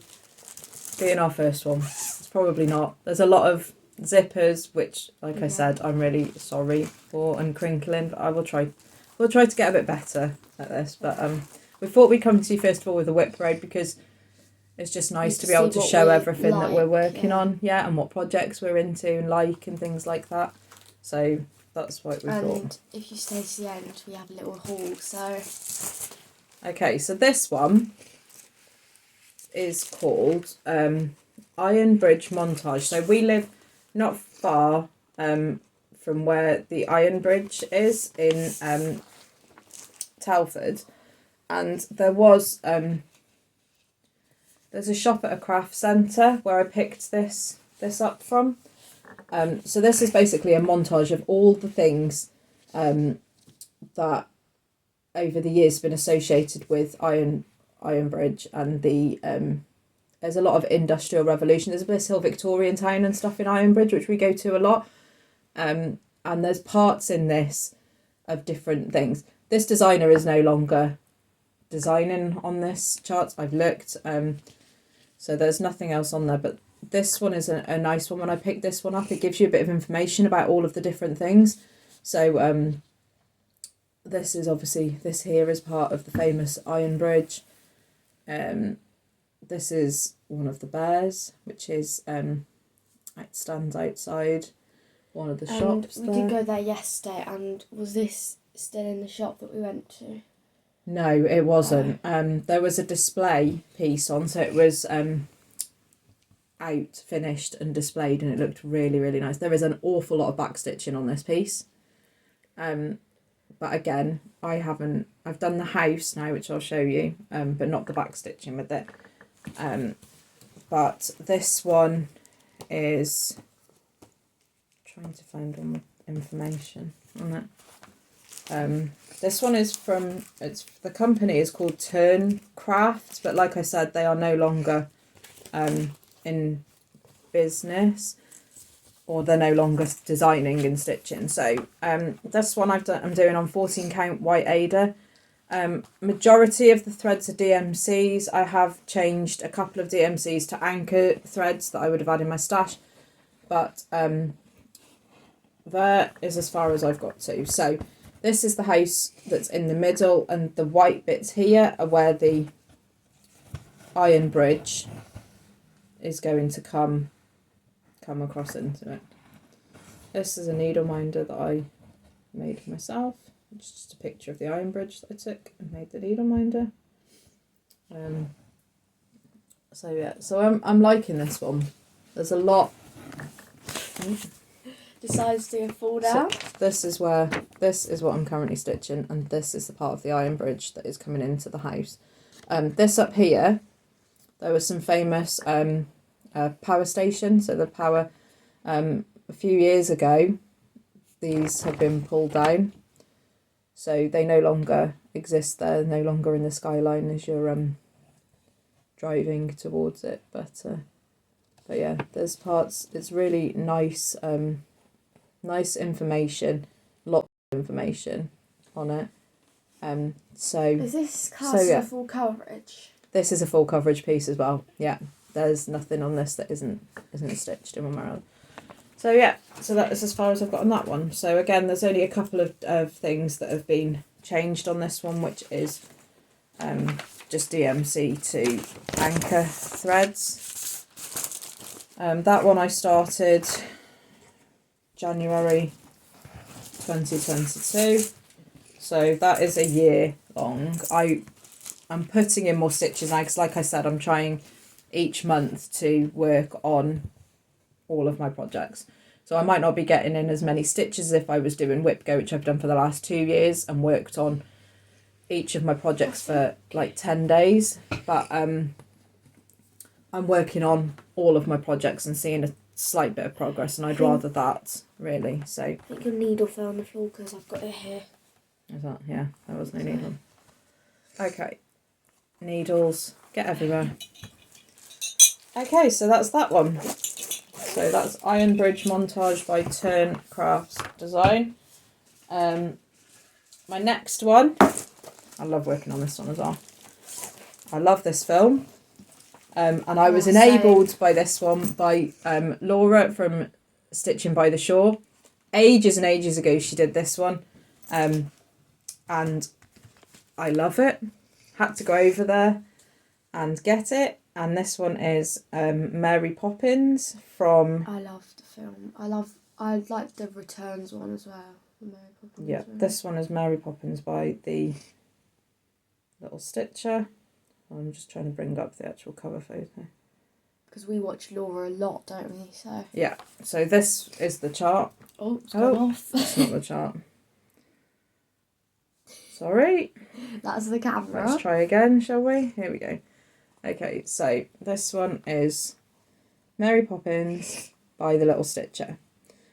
being our first one, it's probably not. There's a lot of zippers, which, like I said, I'm really sorry for, and crinkling, but I will try. We'll try to get a bit better at this. But we thought we'd come to you first of all with the WIP Parade because it's just nice to be able to show everything that we're working on, and what projects we're into and like and things like that. So that's what we thought. And if you stay to the end, we have a little haul. So okay, so this one is called Iron Bridge Montage. So we live not far from where the Iron Bridge is in Telford, and there was there's a shop at a craft centre where I picked this up from. So this is basically a montage of all the things that over the years been associated with Iron Bridge, and the there's a lot of industrial revolution. There's a Bliss Hill Victorian town and stuff in Iron Bridge, which we go to a lot. And there's parts in this of different things. this designer is no longer designing on this chart. I've looked, so there's nothing else on there, but this one is a nice one. When I picked this one up, it gives you a bit of information about all of the different things. So this is obviously, this here is part of the famous Iron Bridge. This is one of the bears, which is it stands outside one of the shops. We did go there yesterday, and was this still in the shop that we went to? No, it wasn't. There was a display piece on, so it was out, finished and displayed, and it looked really, really nice. There is an awful lot of backstitching on this piece. But again, I've done the house now, which I'll show you, but not the backstitching with it. But this one is, trying to find all the information on it. This one is from, the company is called Turn Crafts, but like I said, they are no longer in business, or they're no longer designing and stitching. So this one I'm doing on 14 count white Ada. Majority of the threads are DMCs. I have changed a couple of DMCs to anchor threads that I would have had in my stash, but there is as far as I've got to. So this is the house that's in the middle, and the white bits here are where the iron bridge is going to come across into it. This is a needle minder that I made myself. It's just a picture of the iron bridge that I took and made the needle minder. So yeah, so I'm liking this one. There's a lot. Decides to fall down. So this is what I'm currently stitching, and this is the part of the iron bridge that is coming into the house. This up here, there was some famous power station. So the power, a few years ago, these have been pulled down. So they no longer exist there, no longer in the skyline as you're driving towards it. But yeah, there's parts. It's really nice, nice information, lots of information on it. So is this cast a full coverage? This is a full coverage piece as well. Yeah, there's nothing on this that isn't stitched in one way or other. So yeah, so that is as far as I've got on that one. So again, there's only a couple of things that have been changed on this one, which is just DMC to anchor threads. That one I started January 2022. So that is a year long. I'm putting in more stitches now because, like I said, I'm trying each month to work on all of my projects. So I might not be getting in as many stitches as if I was doing WIP Go, which I've done for the last 2 years and worked on each of my projects for like 10 days. But I'm working on all of my projects and seeing a slight bit of progress, and I'd rather that, really. So I think your needle fell on the floor because I've got it here. Is that? Yeah, there was no needle. Okay, needles get everywhere. Okay, so that's that one. So that's Iron Bridge Montage by Turn Crafts Design. My next one, I love working on this one as well. I love this film. And I was enabled by this one by Laura from Stitching by the Shore. Ages and ages ago she did this one. And I love it. Had to go over there and get it. And this one is Mary Poppins from... I love the film. I like the Returns one as well. Mary Poppins yeah, one. This one is Mary Poppins by the Little Stitcher. I'm just trying to bring up the actual cover photo. Because we watch Laura a lot, don't we? So yeah, so this is the chart. Oh, it's gone off. That's not the chart. Sorry. That's the camera. Let's try again, shall we? Here we go. Okay, so this one is Mary Poppins by the Little Stitcher.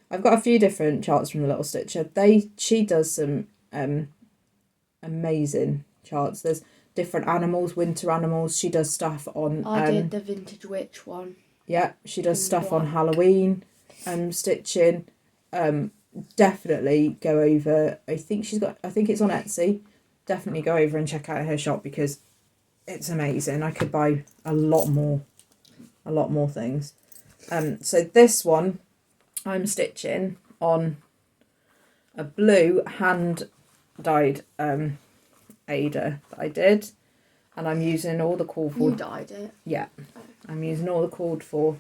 I've got a few different charts from the Little Stitcher. She does some amazing charts. There's different animals, winter animals. She does stuff on... I did the Vintage Witch one. Yeah, she does stuff on Halloween, stitching. definitely go over. I think it's on Etsy. Definitely go over and check out her shop because it's amazing. I could buy a lot more things. So this one I'm stitching on a blue hand dyed Ada that I did, and I'm using all the called for. You dyed it? Yeah, I'm using all the called for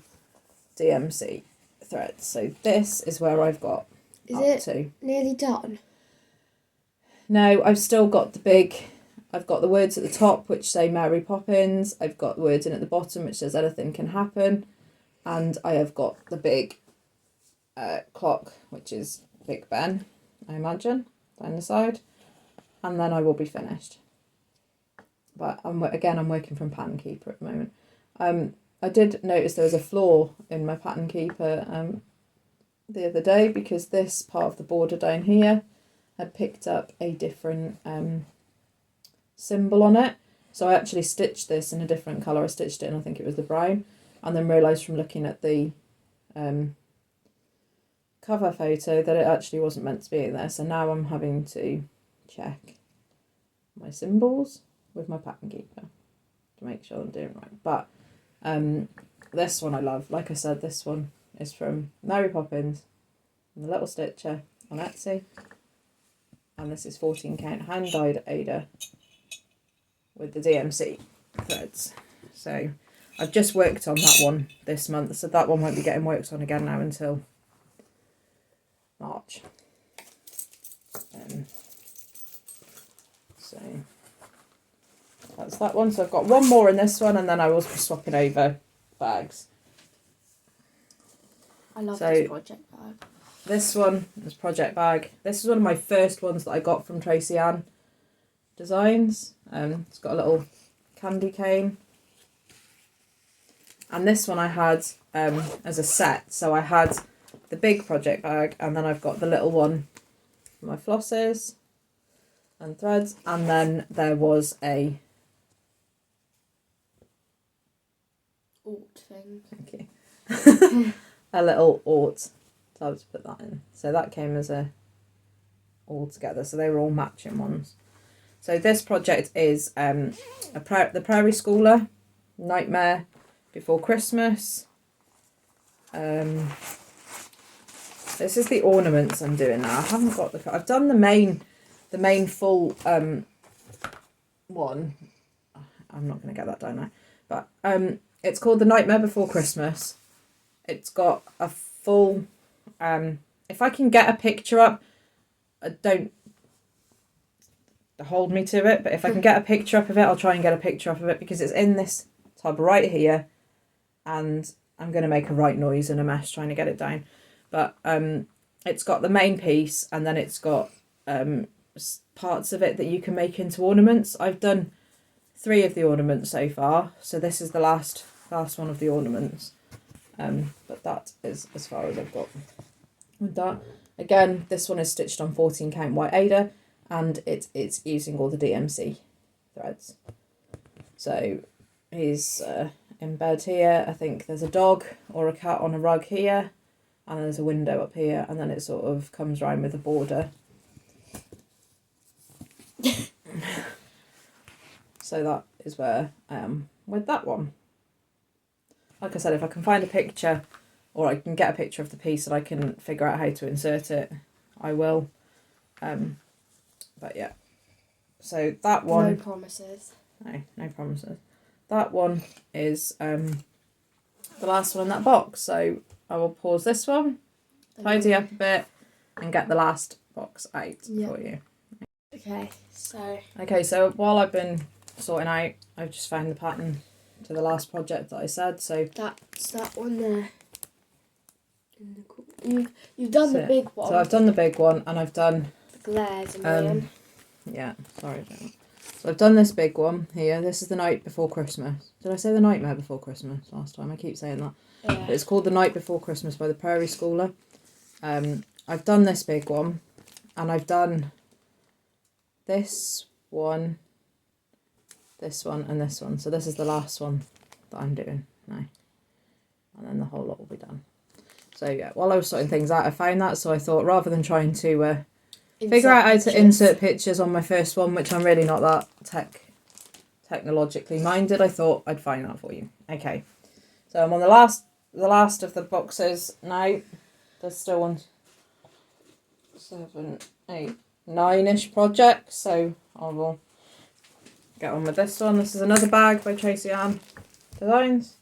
DMC threads. So this is where I've got Is it nearly done? No, I've still got I've got the words at the top which say Mary Poppins. I've got words in at the bottom which says anything can happen, and I have got the big clock which is Big Ben, I imagine, down the side, and then I will be finished. But I'm working from Pattern Keeper at the moment. I did notice there was a flaw in my Pattern Keeper the other day because this part of the border down here had picked up a different symbol on it. So I actually stitched this in a different colour. I stitched it in, I think it was the brown, and then realised from looking at the cover photo that it actually wasn't meant to be in there. So now I'm having to check my symbols with my Pattern Keeper to make sure I'm doing right. But this one I love. Like I said, this one is from Mary Poppins and the Little Stitcher on Etsy. And this is 14 count hand dyed Ada with the DMC threads. So I've just worked on that one this month, so that one won't be getting worked on again now until March. So that's that one. So I've got one more in this one, and then I will be swapping over bags. I love this project bag. This one is project bag. This is one of my first ones that I got from Tracy Designs. It's got a little candy cane. And this one I had as a set. So I had the big project bag, and then I've got the little one for my flosses and threads. And then there was a Alt thing. Thank you. A little alt. So I have to put that in. So that came as all together. So they were all matching ones. So this project is the Prairie Schooler, Nightmare Before Christmas. This is the ornaments I'm doing now. I haven't got I've done the main full one. I'm not going to get that down now. But it's called the Nightmare Before Christmas. It's got a full. If I can get a picture up, don't hold me to it, but if I can get a picture up of it, I'll try and get a picture up of it because it's in this tub right here, and I'm going to make a right noise and a mess trying to get it down. But it's got the main piece, and then it's got parts of it that you can make into ornaments. I've done 3 of the ornaments so far, so this is the last one of the ornaments. But that is as far as I've got with that. Again, this one is stitched on 14 count white Ada, and it's using all the DMC threads. So he's in bed here. I think there's a dog or a cat on a rug here, and there's a window up here, and then it sort of comes round with a border. So that is where I am with that one. Like I said, if I can find a picture or I can get a picture of the piece and I can figure out how to insert it, I will. But yeah. So that one... No promises. No promises. That one is the last one in that box. So I will pause this one, tidy up a bit, and get the last box out for you. Okay, so while I've been sorting out, I've just found the pattern to the last project that I said. So that's that one there. You've done the big one. So I've done the big one, and I've done the glares and yeah, sorry. So I've done this big one here. This is the Night Before Christmas. Did I say the Nightmare Before Christmas last time? I keep saying that. Yeah. But it's called the Night Before Christmas by the Prairie Schooler. I've done this big one, and I've done this one, and this one. So this is the last one that I'm doing now, and then the whole lot will be done. So yeah, while I was sorting things out, I found that, so I thought rather than trying to figure out how to insert pictures on my first one, which I'm really not that technologically minded, I thought I'd find that for you. Okay, so I'm on the last of the boxes now. There's still 1, 7, 8, 9-ish projects, so I will get on with this one. This is another bag by Tracy Designs.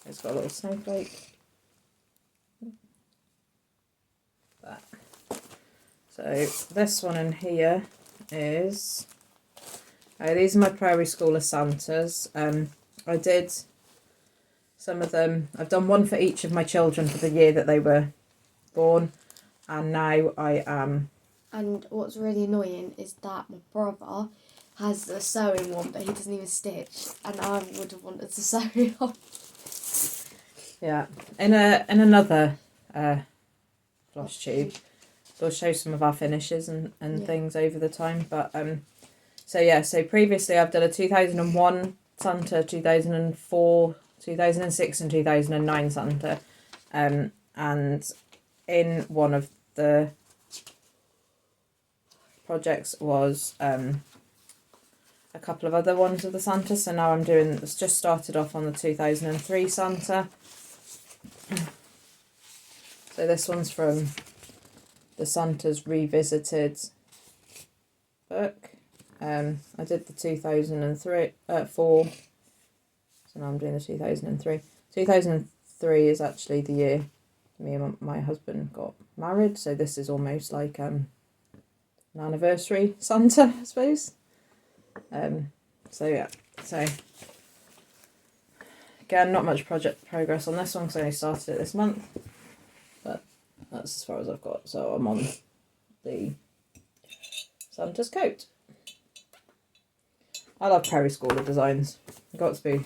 It's got a little snowflake. That. So this one in here is, these are my Prairie Schooler Santas. I did some of them, I've done one for each of my children for the year that they were born, and now I am. And what's really annoying is that my brother has a sewing one, but he doesn't even stitch, and I would have wanted to sew it on. Yeah, in another floss tube, so I'll show some of our finishes and things over the time. But so previously I've done a 2001 Santa, 2004, 2006 and 2009 Santa, and in one of the projects was a couple of other ones of the Santa. So now I'm doing, it's just started off on the 2003 Santa. So this one's from the Santa's Revisited book. I did the 2003, 4, so now I'm doing the 2003. 2003 is actually the year me and my husband got married, so this is almost like an anniversary Santa, I suppose. So yeah, so again, not much project progress on this one because I only started it this month, but that's as far as I've got. So I'm on the Santa's coat. I love Prairie Schooler designs. Got to be,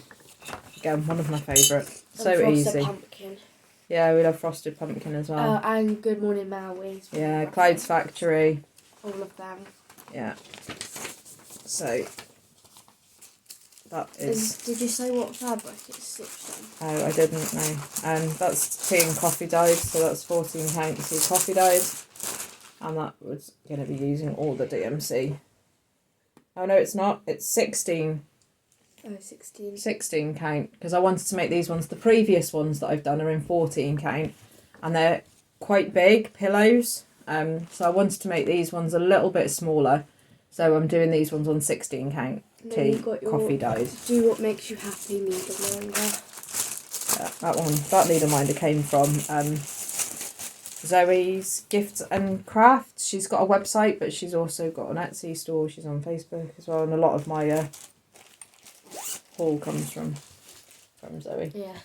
again, one of my favourite. So easy. Pumpkin. Yeah, we love Frosted Pumpkin as well. And Good Morning Maui. Yeah, Clyde's Factory. All of them. Yeah. So that is. Did you say what fabric it's stitched on? Oh, I didn't know. That's tea and coffee dyes, so that's 14 count tea coffee dyes, and that was going to be using all the DMC. Oh no, it's not. It's 16. Oh, 16. 16 count, because I wanted to make these ones. The previous ones that I've done are in 14 count, and they're quite big pillows. So I wanted to make these ones a little bit smaller. So I'm doing these ones on 16 count tea coffee dyes. Do what makes you happy, needleminder. Yeah, that needleminder came from Zoe's Gifts and Crafts. She's got a website, but she's also got an Etsy store. She's on Facebook as well, and a lot of my haul comes from Zoe. Yeah.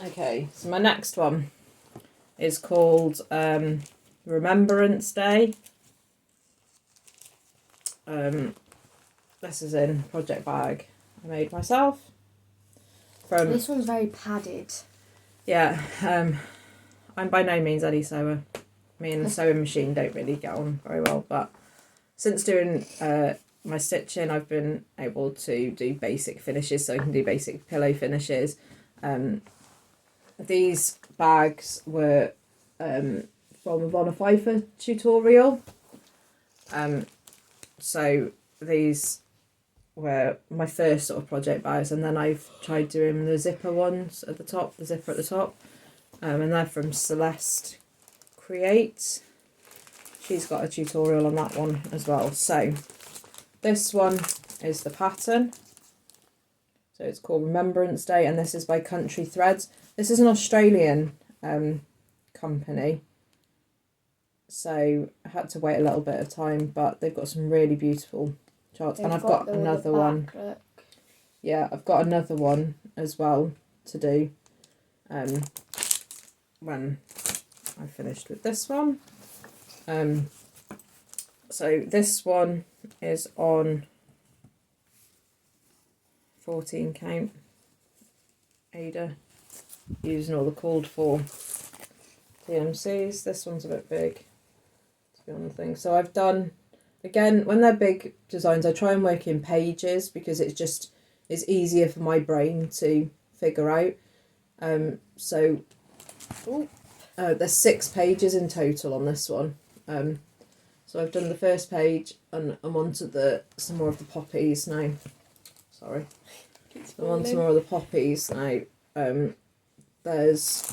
Okay, so my next one is called Remembrance Day. This is in project bag I made myself. This one's very padded. Yeah, I'm by no means any sewer. Me and the sewing machine don't really get on very well, but since doing my stitching, I've been able to do basic finishes, so I can do basic pillow finishes. These bags were from a Von Pfeiffer tutorial. So these were my first sort of project bags, and then I've tried doing the zipper ones at the top, the zipper at the top. And they're from Celeste Create. She's got a tutorial on that one as well. So this one is the pattern. So it's called Remembrance Day, and this is by Country Threads. This is an Australian company. So I had to wait a little bit of time, but they've got some really beautiful charts. And I've got another one. Look. Yeah, I've got another one as well to do when I finished with this one. So this one is on 14 count Ada, using all the called for DMCs. This one's a bit big to be on the thing. So I've done, again, when they're big designs, I try and work in pages because it's just is easier for my brain to figure out. So there's 6 pages in total on this one. So I've done the first page and I'm on to some more of the poppies now. Sorry. I'm on to more of the poppies now. There's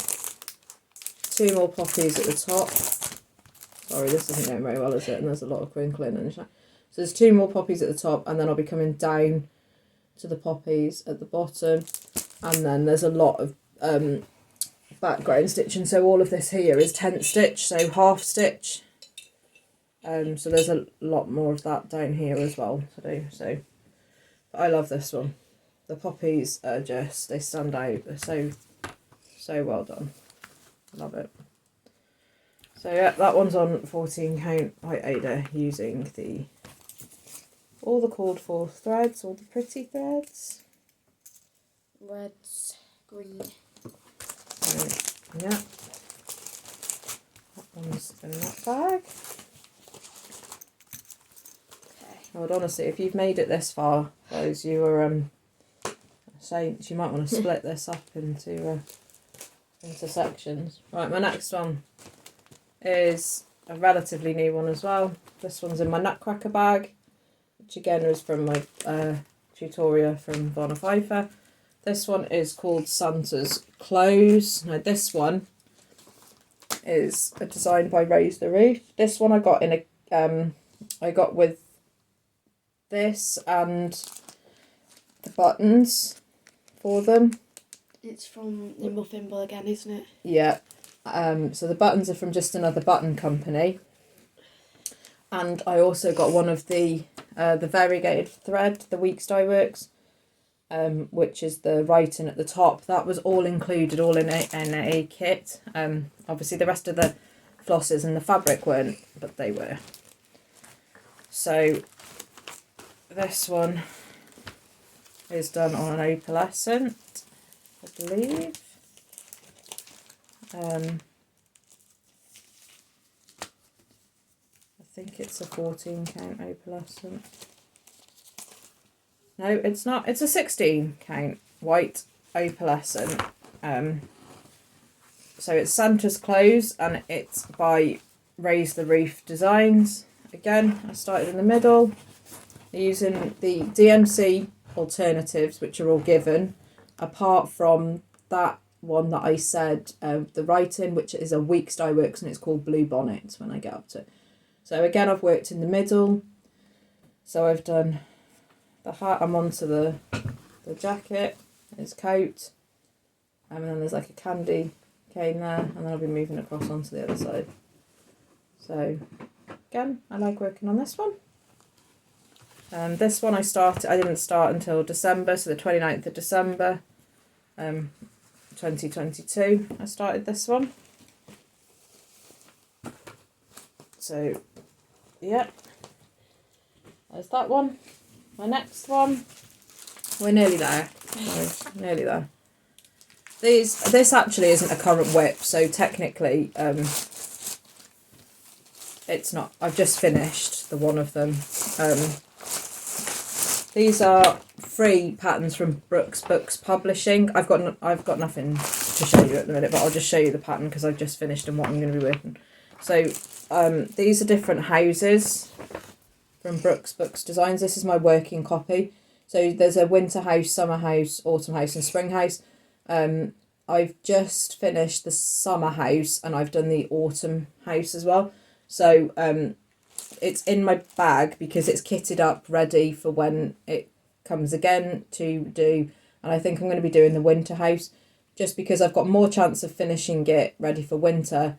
2 more poppies at the top. Sorry, this isn't going very well, is it? And there's a lot of crinkling and shit. So there's 2 more poppies at the top, and then I'll be coming down to the poppies at the bottom. And then there's a lot of background stitching. So all of this here is tent stitch, so half stitch. So there's a lot more of that down here as well to do. So but I love this one. The poppies are just, they stand out. They're so well done. Love it. So yeah, that one's on 14 count white Ada using all the called for threads, all the pretty threads. Reds, green. Yeah. That one's in that bag. Okay. I would honestly, if you've made it this far, guys, you are saints. You might want to split this up into sections. Right, my next one is a relatively new one as well. This one's in my Nutcracker bag, which again is from my tutorial from Vonna Pfeiffer. This one is called Santa's Clothes. Now this one is a design by Raise the Roof. This one I got in I got with this and the buttons for them. It's from Nimble Thimble again, isn't it? Yeah. So the buttons are from Just Another Button Company. And I also got one of the variegated thread, the Weeks Dye Works, which is the writing at the top. That was all included, all in a kit. Obviously the rest of the flosses and the fabric weren't, but they were. So this one is done on an opalescent, I believe. I think it's a 14 count opalescent. No, it's not. It's a 16 count white opalescent. So it's Santa's Clothes and it's by Raise the Roof Designs. Again, I started in the middle using the DMC alternatives, which are all given, apart from that one that I said, the writing, which is a Weeks Dye Works, and it's called Blue Bonnet when I get up to it. So again, I've worked in the middle. So I've done the hat, I'm onto the jacket, his coat, and then there's like a candy cane there, and then I'll be moving across onto the other side. So again, I like working on this one. This one I didn't start until December, so the 29th of December, 2022, I started this one. So, yeah, there's that one. My next one, we're nearly there. Nearly there. This actually isn't a current WIP, so technically, it's not. I've just finished the one of them. These are free patterns from Brooks Books Publishing. I've got nothing to show you at the minute, but I'll just show you the pattern because I've just finished and what I'm going to be working. So these are different houses from Brooks Books Designs. This is my working copy. So there's a winter house, summer house, autumn house and spring house. I've just finished the summer house and I've done the autumn house as well. So it's in my bag because it's kitted up ready for when it comes again to do. And I think I'm going to be doing the winter house just because I've got more chance of finishing it ready for winter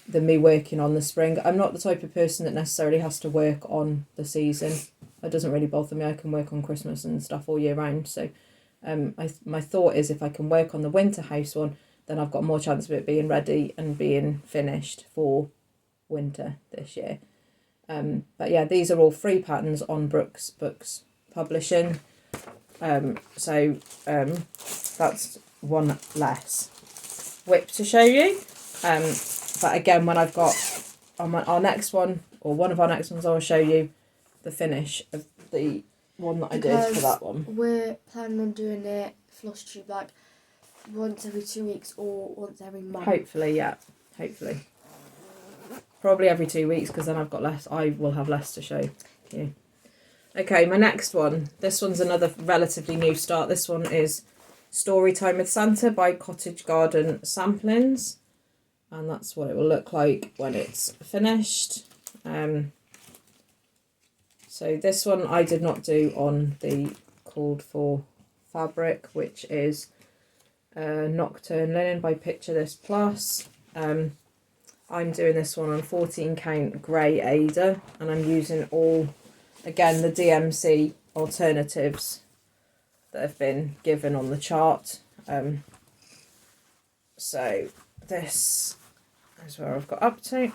than me working on the spring. I'm not the type of person that necessarily has to work on the season. It doesn't really bother me. I can work on Christmas and stuff all year round. So my thought is if I can work on the winter house one, then I've got more chance of it being ready and being finished for winter this year. But yeah, these are all free patterns on Brooks Books Publishing. So that's one less WIP to show you. But again, when I've got on our next one, or one of our next ones, I will show you the finish of the one that I did for that one. We're planning on doing it Flosstube like once every 2 weeks or once every month. Hopefully, yeah. Hopefully. Probably every 2 weeks, because then I will have less to show you. Okay, my next one. This one's another relatively new start. This one is Story Time with Santa by Cottage Garden Samplings. And that's what it will look like when it's finished. So this one I did not do on the called for fabric, which is Nocturne Linen by Picture This Plus. I'm doing this one on 14 count grey Ada, and I'm using all, again, the DMC alternatives that have been given on the chart. So this is where I've got up to.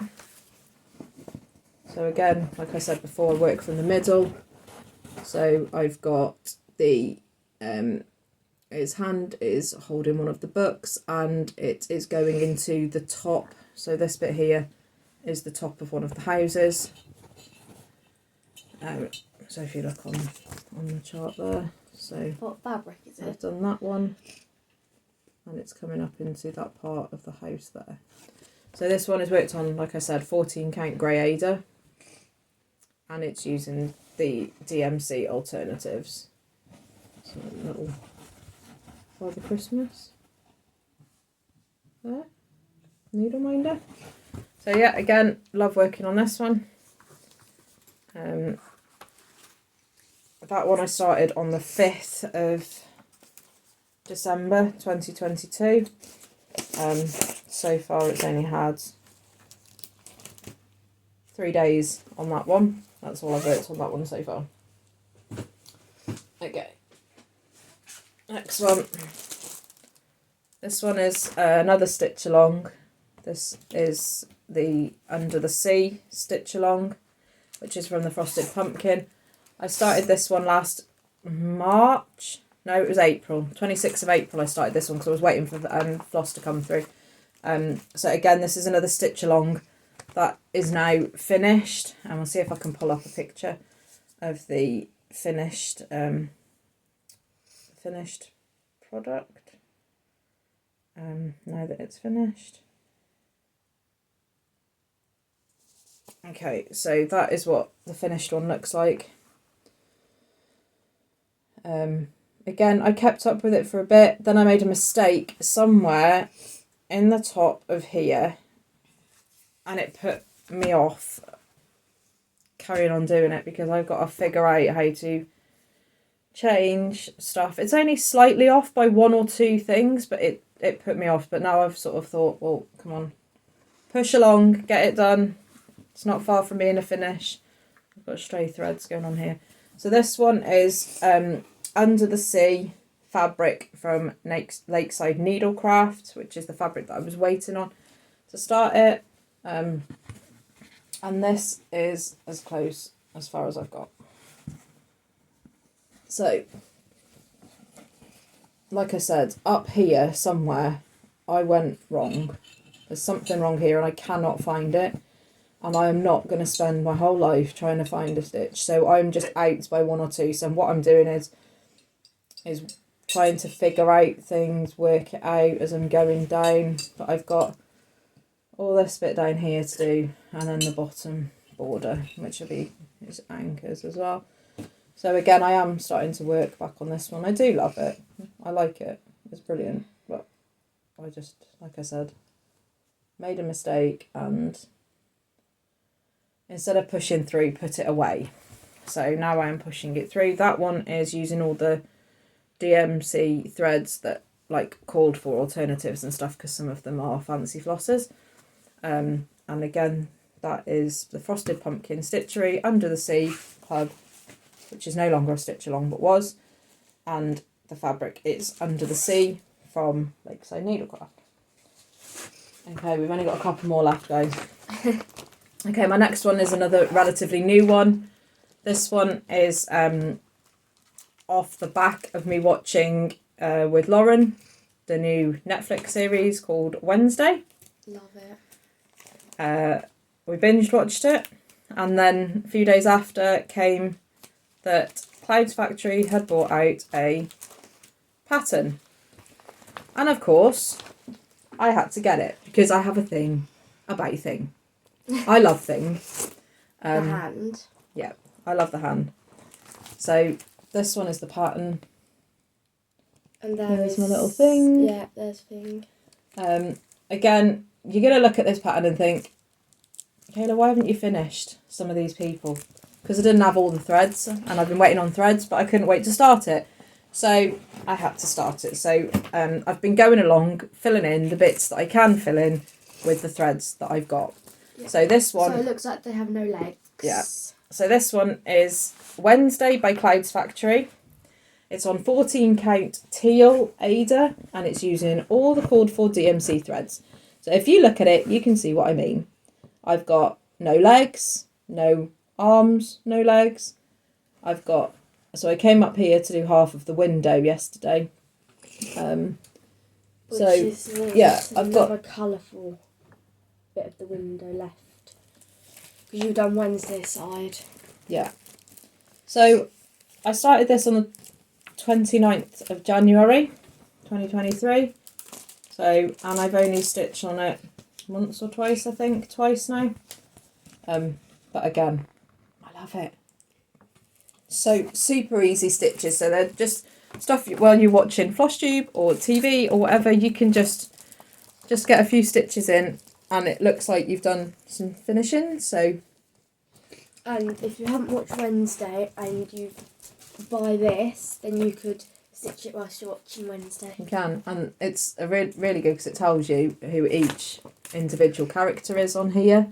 So again, like I said before, I work from the middle. So I've got the, his hand is holding one of the books and it is going into the top. So this bit here is the top of one of the houses. So if you look on the chart there. So what fabric is it? I've done that one. And it's coming up into that part of the house there. So this one is worked on, like I said, 14 count grey Ada. And it's using the DMC alternatives. So a little Father Christmas there, needle minder. So yeah, again, love working on this one. That one I started on the 5th of December 2022. So far it's only had 3 days on that one. That's all I've worked on that one so far. Okay. Next one. This one is another stitch along. This is the Under the Sea stitch along, which is from the Frosted Pumpkin. I started this one last March. No, it was April. 26th of April I started this one because I was waiting for the floss to come through. So again, this is another stitch along that is now finished, and we'll see if I can pull up a picture of the finished finished product. Now that it's finished. Okay, so that is what the finished one looks like. Again, I kept up with it for a bit, then I made a mistake somewhere in the top of here, and it put me off carrying on doing it because I've got to figure out how to change stuff. It's only slightly off by 1 or 2 things, but it put me off. But now I've sort of thought, well, come on, push along, get it done. It's not far from being a finish. I've got stray threads going on here. So this one is Under the Sea fabric from Lakeside Needlecraft, which is the fabric that I was waiting on to start it. And this is as close as far as I've got. So, like I said, up here somewhere I went wrong. There's something wrong here and I cannot find it. And I am not going to spend my whole life trying to find a stitch. So I'm just out by 1 or 2. So what I'm doing is trying to figure out things, work it out as I'm going down. But I've got all this bit down here to do, and then the bottom border, which will be his anchors as well. So again, I am starting to work back on this one. I do love it. I like it. It's brilliant. But I just, like I said, made a mistake and instead of pushing through, put it away. So now I am pushing it through. That one is using all the DMC threads that like called for alternatives and stuff, because some of them are fancy flossers. And again, that is the Frosted Pumpkin Stitchery Under the Sea Club, which is no longer a stitch along but was, and the fabric is Under the Sea from Lakeside Needlecraft. Okay, we've only got a couple more left, guys. Okay, my next one is another relatively new one. This one is off the back of me watching with Lauren the new Netflix series called Wednesday. Love it. We binge watched it, and then a few days after came that Clouds Factory had brought out a pattern. And of course, I had to get it because I have a thing about thing. I love things. The hand. Yeah, I love the hand. So this one is the pattern. And there's my little thing. Yeah, there's thing. Again, you're going to look at this pattern and think, Kayla, why haven't you finished some of these people? Because I didn't have all the threads and I've been waiting on threads, but I couldn't wait to start it. So I had to start it. So I've been going along, filling in the bits that I can fill in with the threads that I've got. Yeah. So this one... So it looks like they have no legs. Yeah. So this one is Wednesday by Clouds Factory. It's on 14 count teal Ada and it's using all the called for DMC threads. So if you look at it, you can see what I mean. I've got no legs, no arms, no legs. I've got, so I came up here to do half of the window yesterday. I've got a colourful bit of the window left. Because you've done Wednesday side. Yeah. So I started this on the 29th of January 2023. So, and I've only stitched on it once or twice, I think, twice now. But again, I love it. So super easy stitches. So they're just stuff while you're watching Flosstube or TV or whatever, you can just get a few stitches in and it looks like you've done some finishing. So, and if you haven't watched Wednesday and you buy this, then you could stitch it whilst you're watching Wednesday. You can, and it's a really good because it tells you who each individual character is on here.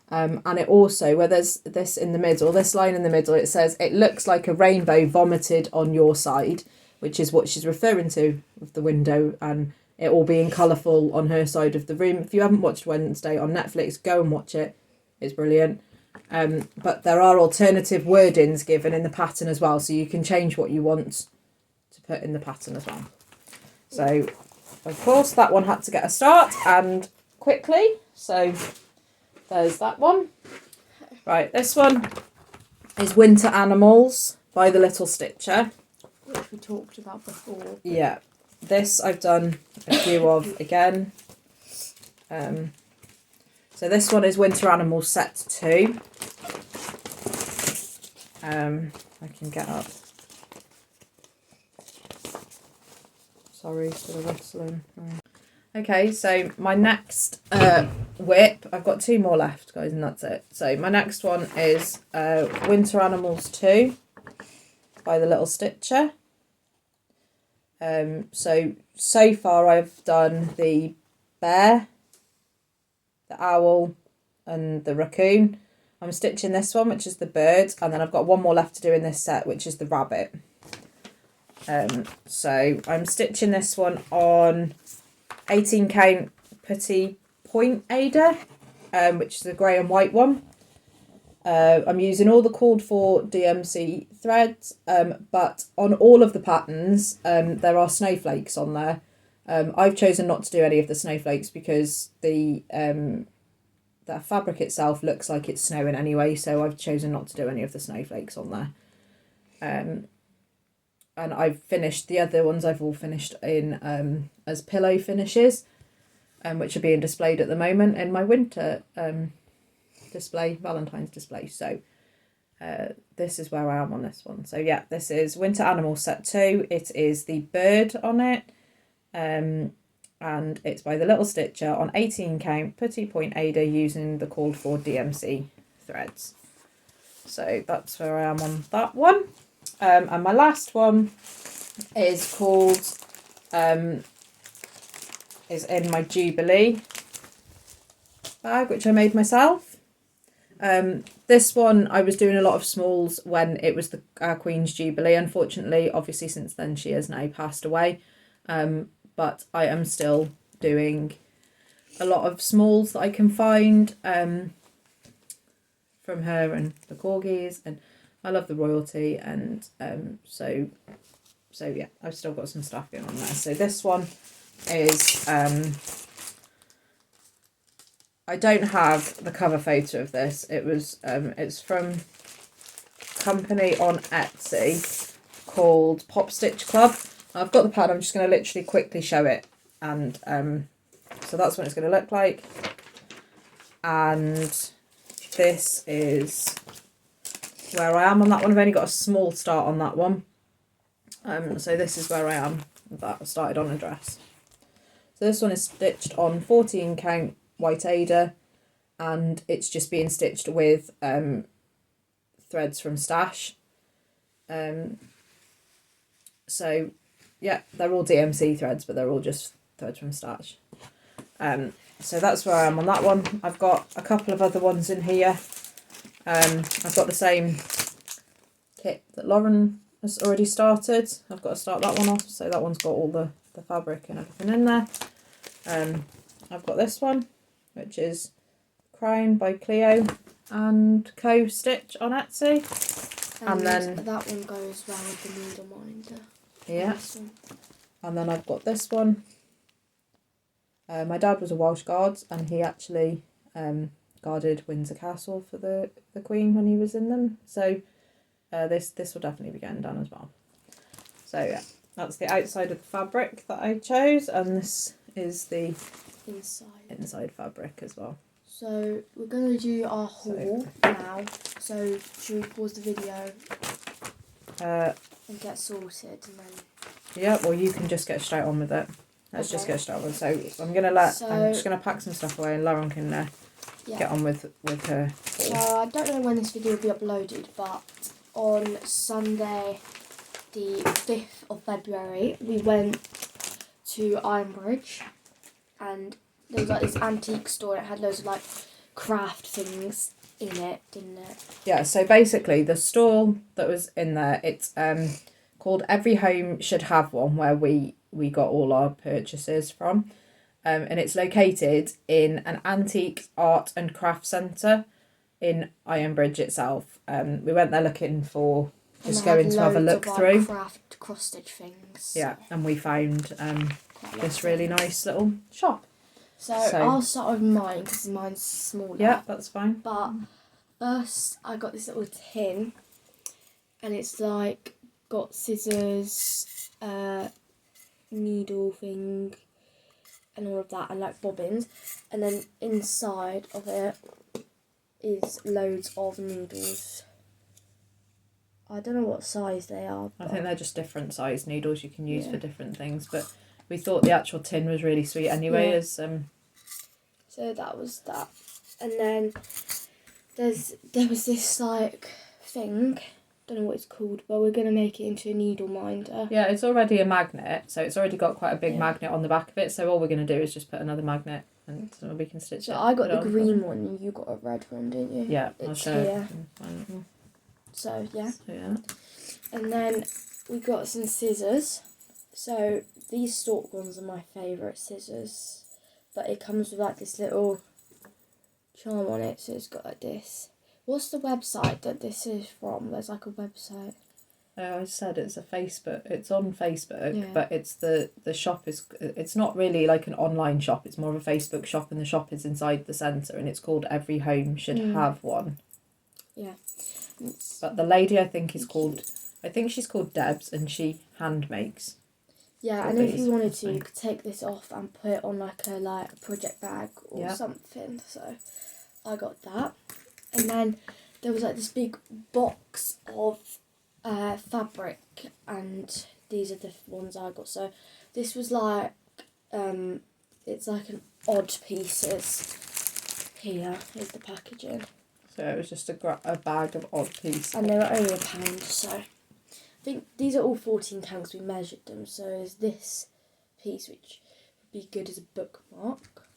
And it also, where there's this in the middle, this line in the middle, it says, it looks like a rainbow vomited on your side, which is what she's referring to with the window and it all being colourful on her side of the room. If you haven't watched Wednesday on Netflix, go and watch it. It's brilliant. But there are alternative wordings given in the pattern as well, so you can change what you want to put in the pattern as well. So, of course, that one had to get a start and quickly. So, there's that one. Right, this one is Winter Animals by the Little Stitcher. Which we talked about before. Yeah, this I've done a few of again. So this one is Winter Animals Set 2. I can get up. Sorry for the rustling. Okay, so my next WIP, I've got 2 more left, guys, and that's it. So my next one is Winter Animals 2 by the Little Stitcher. So far I've done the bear, the owl, and the raccoon. I'm stitching this one, which is the bird, and then I've got one more left to do in this set, which is the rabbit. So I'm stitching this one on 18 count Petit Point Ada, which is the grey and white one. I'm using all the called for DMC threads, but on all of the patterns there are snowflakes on there. I've chosen not to do any of the snowflakes because the fabric itself looks like it's snowing anyway, so I've chosen not to do any of the snowflakes on there. And I've finished the other ones, I've all finished in as pillow finishes, which are being displayed at the moment in my winter display, Valentine's display. So this is where I am on this one. So yeah, this is Winter Animals Set 2. It is the bird on it, and it's by the Little Stitcher on 18 count Petit Point Ada using the called for DMC threads. So that's where I am on that one. And my last one is called is in my Jubilee bag, which I made myself. This one I was doing a lot of smalls when it was the Queen's Jubilee. Unfortunately, obviously since then she has now passed away, but I am still doing a lot of smalls that I can find from her and the corgis, and I love the royalty, and so yeah, I've still got some stuff going on there. So this one is I don't have the cover photo of this. It was it's from company on Etsy called Pop Stitch Club. I've got the pattern, I'm just going to literally quickly show it. And so that's what it's going to look like. And this is where I am on that one. I've only got a small start on that one. So this is where I am. That started on a dress. So this one is stitched on 14 count white Aida, and it's just being stitched with threads from Stash. So yeah, they're all DMC threads, but they're all just threads from Stash. So that's where I am on that one. I've got a couple of other ones in here. I've got the same kit that Lauren has already started. I've got to start that one off, so that one's got all the fabric and everything in there. I've got this one, which is Crown by Cleo and Co Stitch on Etsy. And then that one goes well with the needle minder. Yeah. And then I've got this one. My dad was a Welsh Guards, and he actually guarded Windsor Castle for the Queen when he was in them. So this will definitely be getting done as well. So yeah, that's the outside of the fabric that I chose, and this is the inside fabric as well. So we're going to do our haul now. So should we pause the video and get sorted, and then? Yeah, well you can just get straight on with it. Let's just get straight on. So I'm just gonna pack some stuff away, and Lauren can get on with her. So I don't know when this video will be uploaded, but on Sunday, the 5th of February, we went to Ironbridge, and there was like this antique store. It had loads of like craft things in it, didn't it? Yeah. So basically, the stall that was in there, it's called Every Home Should Have One, where we got all our purchases from, and it's located in an antique art and craft centre in Ironbridge itself. We went there looking for going to have a look through craft cross stitch things. Yeah, and we found this really nice little shop. So I'll start with mine because mine's smaller. Yeah, that's fine. But first, I got this little tin, and it's like got scissors, needle thing, and all of that, and like bobbins, and then inside of it is loads of needles. I don't know what size they are. I think they're just different size needles you can use for different things, but we thought the actual tin was really sweet anyway. As So that was that, and then there was this like thing. Don't know what it's called, but we're gonna make it into a needle minder. Yeah, it's already a magnet, so it's already got quite a big magnet on the back of it. So all we're gonna do is just put another magnet, and so we can stitch it. So I got the green one, and you got a red one, didn't you? Yeah, it's here. So yeah. And then we got some scissors. So these stalk ones are my favourite scissors, but it comes with like this little charm on it, so it's got like this. What's the website that this is from? There's like a website. I said it's a Facebook. It's on Facebook, but it's the shop is. It's not really like an online shop. It's more of a Facebook shop, and the shop is inside the centre, and it's called Every Home Should Have One. Yeah. But the lady I think is called. I think she's called Debs, and she hand makes. Yeah, and if you wanted to, you could take this off and put it on like a project bag or something. So I got that. And then there was like this big box of fabric, and these are the ones I got. So this was like, it's like an odd pieces. Here is the packaging. So it was just a bag of odd pieces. And they were only £1, so I think these are all 14 counts. We measured them. So there's this piece, which would be good as a bookmark.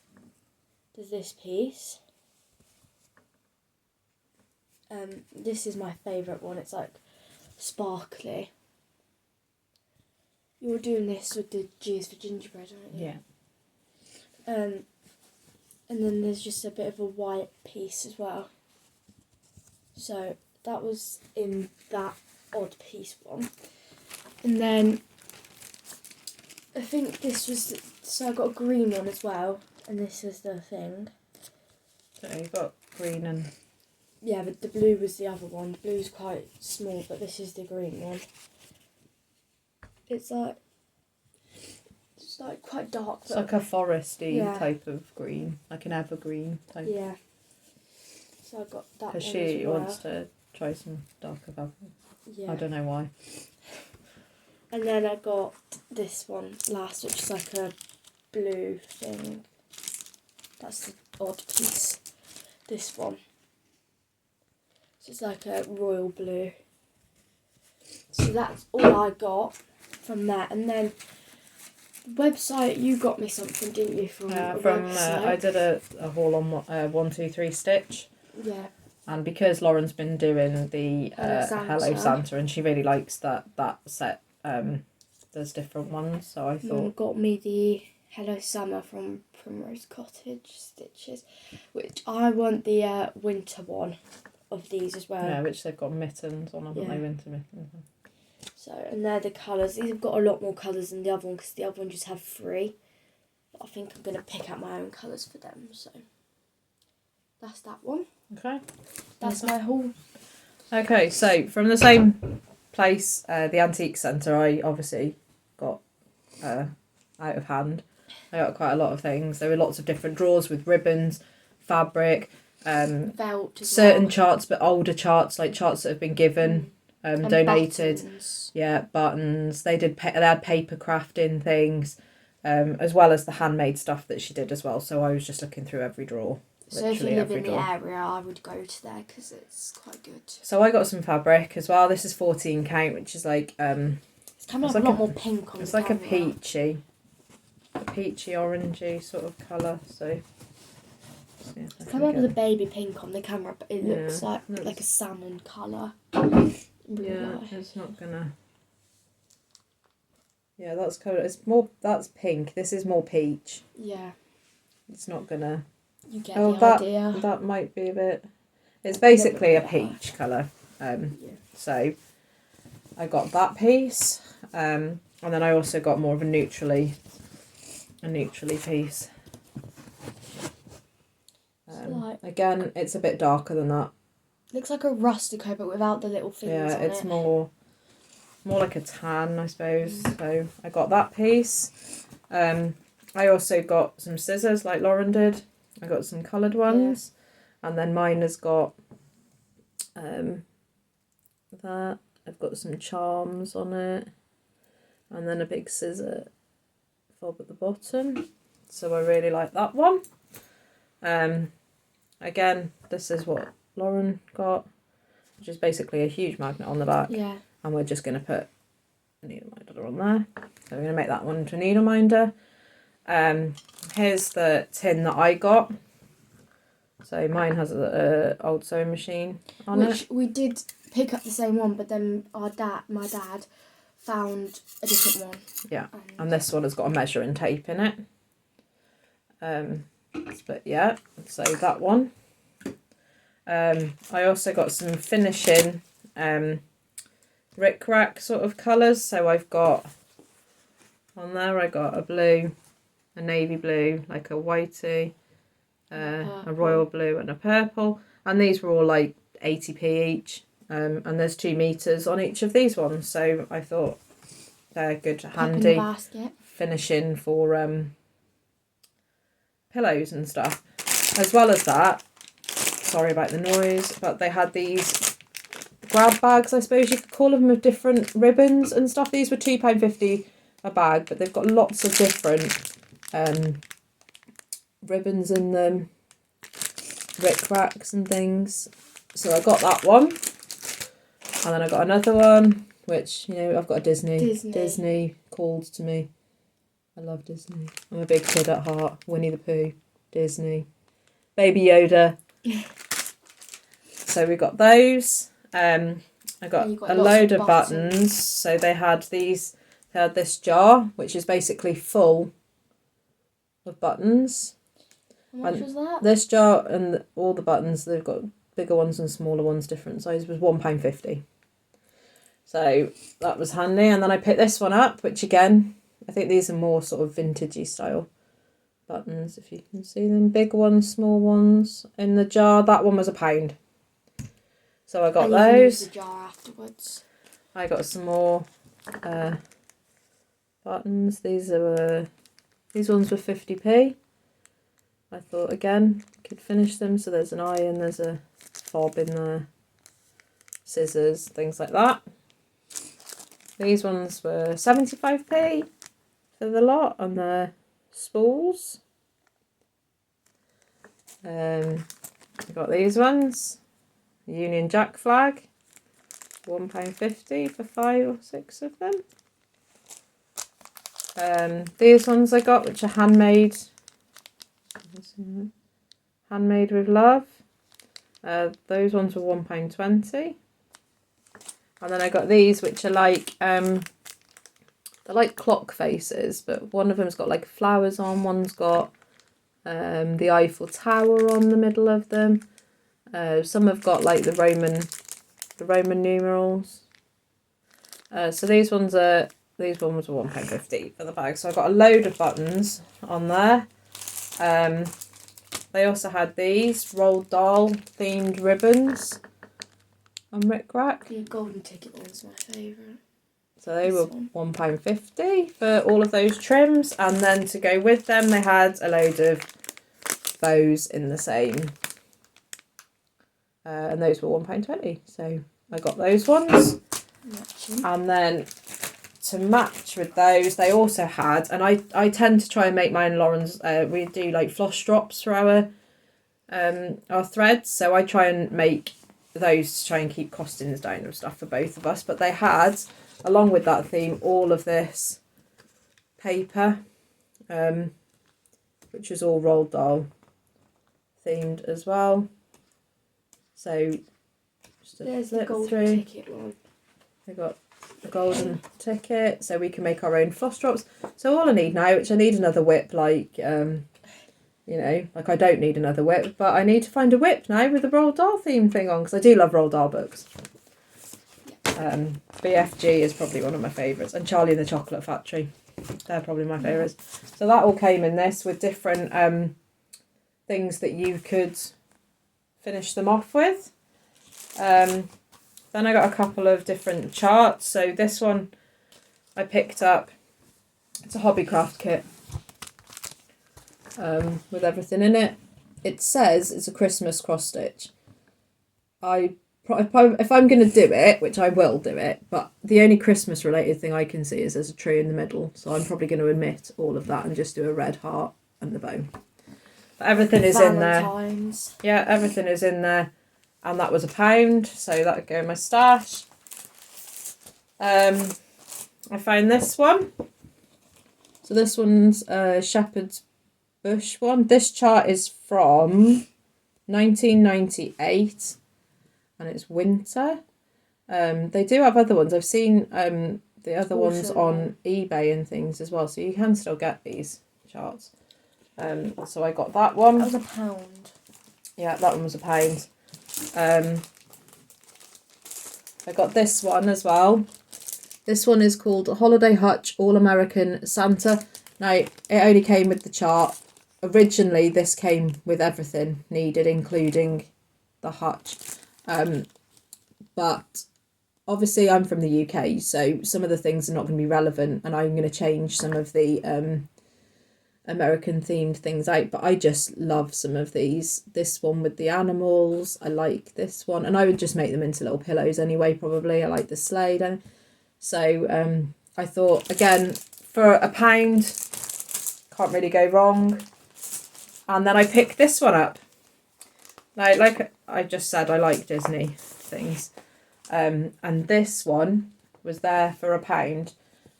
There's this piece. This is my favourite one. It's like sparkly. You're doing this with the G is for gingerbread, aren't you? Yeah. And then there's just a bit of a white piece as well. So that was in that odd piece one. And then I think this was, so I got a green one as well, and this is the thing. So you've got green and Yeah, but the blue was the other one. The blue's quite small, but this is the green one. It's like quite dark. It's like a foresty Yeah. type of green, like an evergreen type. Yeah. So I got that one Because as she well. wants to try some darker fabric. Yeah. I don't know why. And then I got this one last, which is like a blue thing. That's the odd piece. This one. So it's like a royal blue. So that's all I got from that. And then the website, you got me something, didn't you? From website? I did a haul on 123 Stitch. Yeah. And because Lauren's been doing the Hello Santa and she really likes that set, there's different ones. So I thought... got me the Hello Summer from Primrose Cottage stitches, which I want the winter one of these as well. Yeah, which they've got mittens on, haven't they? Winter mittens. So, and they're the colours. These have got a lot more colours than the other one because the other one just had 3. But I think I'm going to pick out my own colours for them. So, that's that one. Okay. That's my haul. Okay, so from the same place, the Antique Centre, I obviously got out of hand. I got quite a lot of things. There were lots of different drawers with ribbons, fabric, Felt as certain well. charts, but older charts, like charts that have been given, donated. Buttons. Yeah, buttons. They had paper crafting things, as well as the handmade stuff that she did as well. So I was just looking through every drawer. So if you live in the area, I would go to there because it's quite good. So I got some fabric as well. This is 14 count, which is like it's coming up like a lot more pink on the It's like camera. a peachy orangey sort of colour. So it's coming up with a baby pink on the camera, but it looks like a salmon colour. Yeah, it's not gonna. Yeah, that's colour. It's more. That's pink. This is more peach. Yeah. It's not gonna. You get the idea. That might be a bit. It's basically a peach colour. So I got that piece, and then I also got more of a neutrally piece. Again, it's a bit darker than that. Looks like a rustico, but without the little things on it. Yeah, it's more like a tan, I suppose. So I got that piece. I also got some scissors like Lauren did. I got some coloured ones, and then mine has got that. I've got some charms on it, and then a big scissor fob at the bottom. So I really like that one. Again, this is what Lauren got, which is basically a huge magnet on the back. Yeah. And we're just going to put a needle minder on there. So we're going to make that one into a needle minder. Here's the tin that I got. So mine has a old sewing machine on it. Which we did pick up the same one, but then my dad found a different one. Yeah, and this one has got a measuring tape in it. But yeah, so that one. I also got some finishing rickrack sort of colours. So I've got on there, I got a blue, a navy blue, like a whitey, a royal blue and a purple. And these were all like 80p each. And there's 2 meters on each of these ones. So I thought they're good, handy finishing for pillows and stuff. As well as that, sorry about the noise, but they had these grab bags, I suppose you could call them, with different ribbons and stuff. These were £2.50 a bag, but they've got lots of different ribbons in them, rickracks and things. So I got that one, and then I got another one, which, you know, I've got a Disney called to me. I love Disney. I'm a big kid at heart. Winnie the Pooh, Disney, Baby Yoda. So we got those. I got a load of buttons. So they had this jar, which is basically full of buttons. How much was that? This jar and all the buttons, they've got bigger ones and smaller ones, different sizes, was £1.50. So that was handy. And then I picked this one up, which again, I think these are more sort of vintagey style buttons, if you can see them. Big ones, small ones. In the jar, that one was £1. So I got and you can use those. the jar afterwards. I got some more buttons. These ones were 50p. I thought again could finish them. So there's an eye and there's a fob in there, scissors, things like that. These ones were 75p for the lot, and they're spools. I got these ones, Union Jack flag, £1.50 for 5 or 6 of them. These ones I got, which are handmade with love. Those ones were £1.20. And then I got these, which are like they're like clock faces, but one of them's got like flowers on, one's got the Eiffel Tower on the middle of them. Some have got like the Roman numerals. So these ones were £1.50 for the bag. So I got a load of buttons on there. They also had these Roald Dahl themed ribbons on Rick Rack. The golden ticket one's my favourite. So they were £1.50 for all of those trims, and then to go with them they had a load of bows in the same. And those were £1.20. So I got those ones. Matching. And then to match with those, they also had, and I tend to try and make mine and Lauren's, we do like floss drops for our threads, so I try and make those to try and keep costings down and stuff for both of us. But they had, along with that theme, all of this paper, which was all Roald Dahl themed as well. So just a There's the flip golden through. ticket one. I got the golden ticket, so we can make our own floss drops. So all I need now, which I need another whip, like you know, like I don't need another whip, but I need to find a whip now with the Roald Dahl theme thing on, because I do love Roald Dahl books. BFG is probably one of my favourites, and Charlie and the Chocolate Factory, they're probably my favourites. So that all came in this with different things that you could finish them off with. Then I got a couple of different charts. So this one I picked up, it's a Hobbycraft kit with everything in it. It says it's a Christmas cross stitch. If I'm going to do it, which I will do it, but the only Christmas related thing I can see is there's a tree in the middle, so I'm probably going to omit all of that and just do a red heart and the bow. But everything is in there. Yeah, everything is in there, and that was £1, so that would go in my stash. I found this one. So this one's Shepherd's Bush one. This chart is from 1998. And it's winter. They do have other ones. I've seen the other ones on eBay and things as well, so you can still get these charts. So I got that one. That was £1. Yeah, that one was £1. I got this one as well. This one is called Holiday Hutch All American Santa. Now, it only came with the chart. Originally, this came with everything needed, including the hutch. But obviously I'm from the UK, so some of the things are not going to be relevant, and I'm going to change some of the American themed things out, but I just love some of these. This one with the animals, I like this one, and I would just make them into little pillows anyway, probably. I like the sleigh. So I thought, again, for £1, can't really go wrong. And then I picked this one up. Now, like I just said, I like Disney things. And this one was there for £1.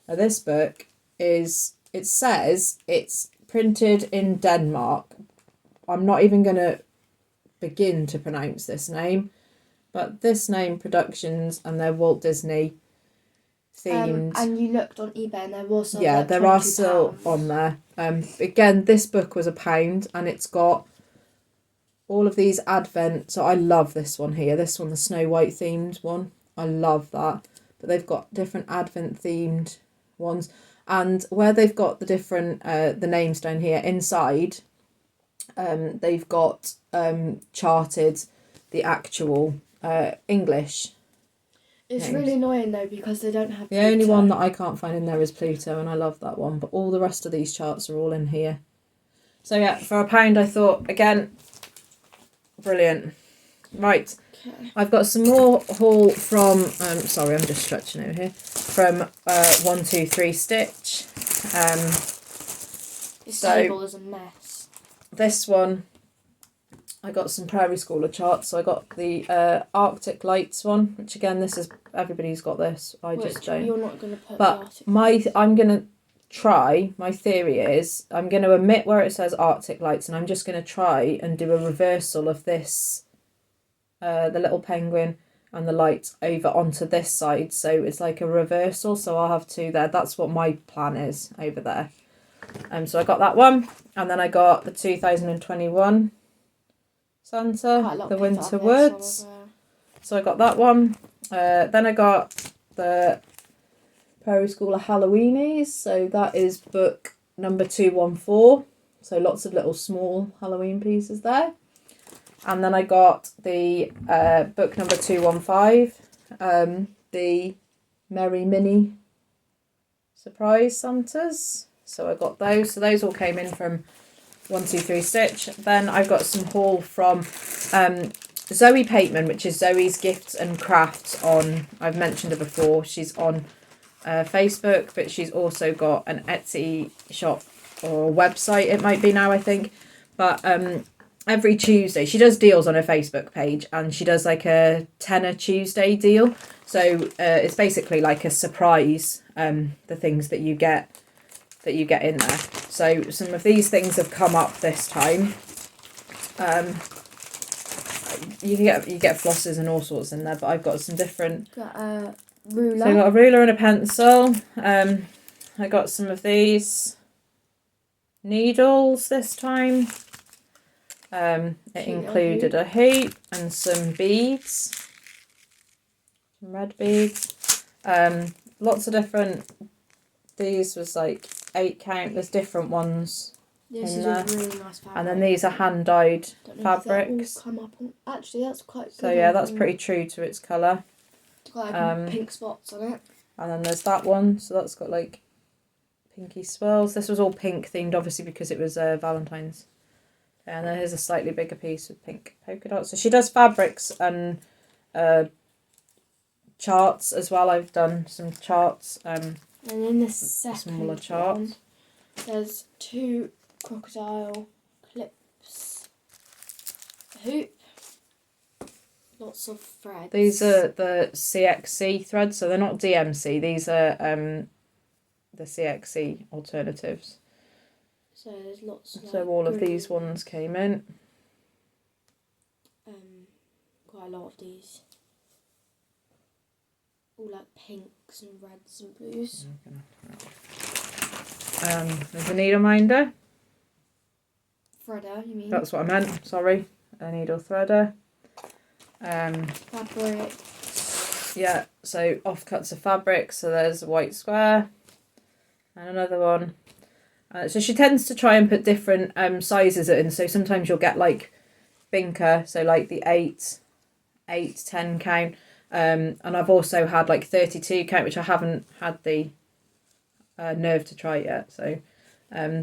Now, this book is, it says it's printed in Denmark. I'm not even going to begin to pronounce this name, but This Name Productions, and they're Walt Disney themed. And you looked on eBay and there was yeah, like there are still on there. Again, this book was £1, and it's got all of these advent. So I love this one here. This one, the Snow White themed one. I love that. But they've got different advent themed ones, and where they've got the different the names down here inside, they've got charted the actual English. It's names. really annoying though because they don't have The Pluto. only one that I can't find in there is Pluto, and I love that one, but all the rest of these charts are all in here. So yeah, for £1 I thought, again, brilliant. Right, Okay. I've got some more haul from, sorry, I'm just stretching over here, from 123 Stitch. This table is a mess. This one, I got some Prairie Schooler charts. So I got the Arctic Lights one, which again, this is, everybody's got this. I just don't. You're not going to put but the Arctic I'm going to try, my theory is, I'm going to omit where it says Arctic Lights, and I'm just going to try and do a reversal of this, the little penguin and the lights over onto this side. So it's like a reversal. So I'll have two there. That's what my plan is over there. So I got that one. And then I got the 2021 Santa, the Winter Woods. So I got that one. Then I got the Prairie Schooler Halloweenies. So that is book number 214. So lots of little small Halloween pieces there. And then I got the book number 215, the Merry Mini Surprise Santas. So I got those. So those all came in from 123 Stitch. Then I've got some haul from Zoe Pateman, which is Zoe's Gifts and Crafts on, I've mentioned her before, she's on Facebook, but she's also got an Etsy shop or website, it might be now, I think. But every Tuesday, she does deals on her Facebook page, and she does like a tenner Tuesday deal. So it's basically like a surprise, the things that you get in there. So some of these things have come up this time. You get flosses and all sorts in there, but I've got some different. Got a ruler. So I got a ruler and a pencil. I got some of these needles this time. It included a hoop and some beads, some red beads. Lots of different. These was like 8 count. There's different ones. This in is there. a really nice fabric. And then these are hand dyed fabrics. Come up on. Actually, that's quite good. So yeah, that's pretty true to its colour. It's got like pink spots on it. And then there's that one. So that's got like pinky swirls. This was all pink themed, obviously, because it was Valentine's. And then here's a slightly bigger piece with pink polka dots. So she does fabrics and charts as well. I've done some charts. And in the second smaller charts. one, there's 2 crocodile clips, a hoop, lots of threads. These are the CXC threads, so they're not DMC. These are the CXC alternatives. So there's lots. So all of these ones came in. Quite a lot of these. All like pinks and reds and blues. There's a needle minder. Threader, you mean? That's what I meant. Sorry, a needle threader. Fabric. Yeah. So offcuts of fabric. So there's a white square, and another one. So she tends to try and put different sizes in. So sometimes you'll get like binker, so like the 8, 10 count. And I've also had like 32 count, which I haven't had the nerve to try yet. So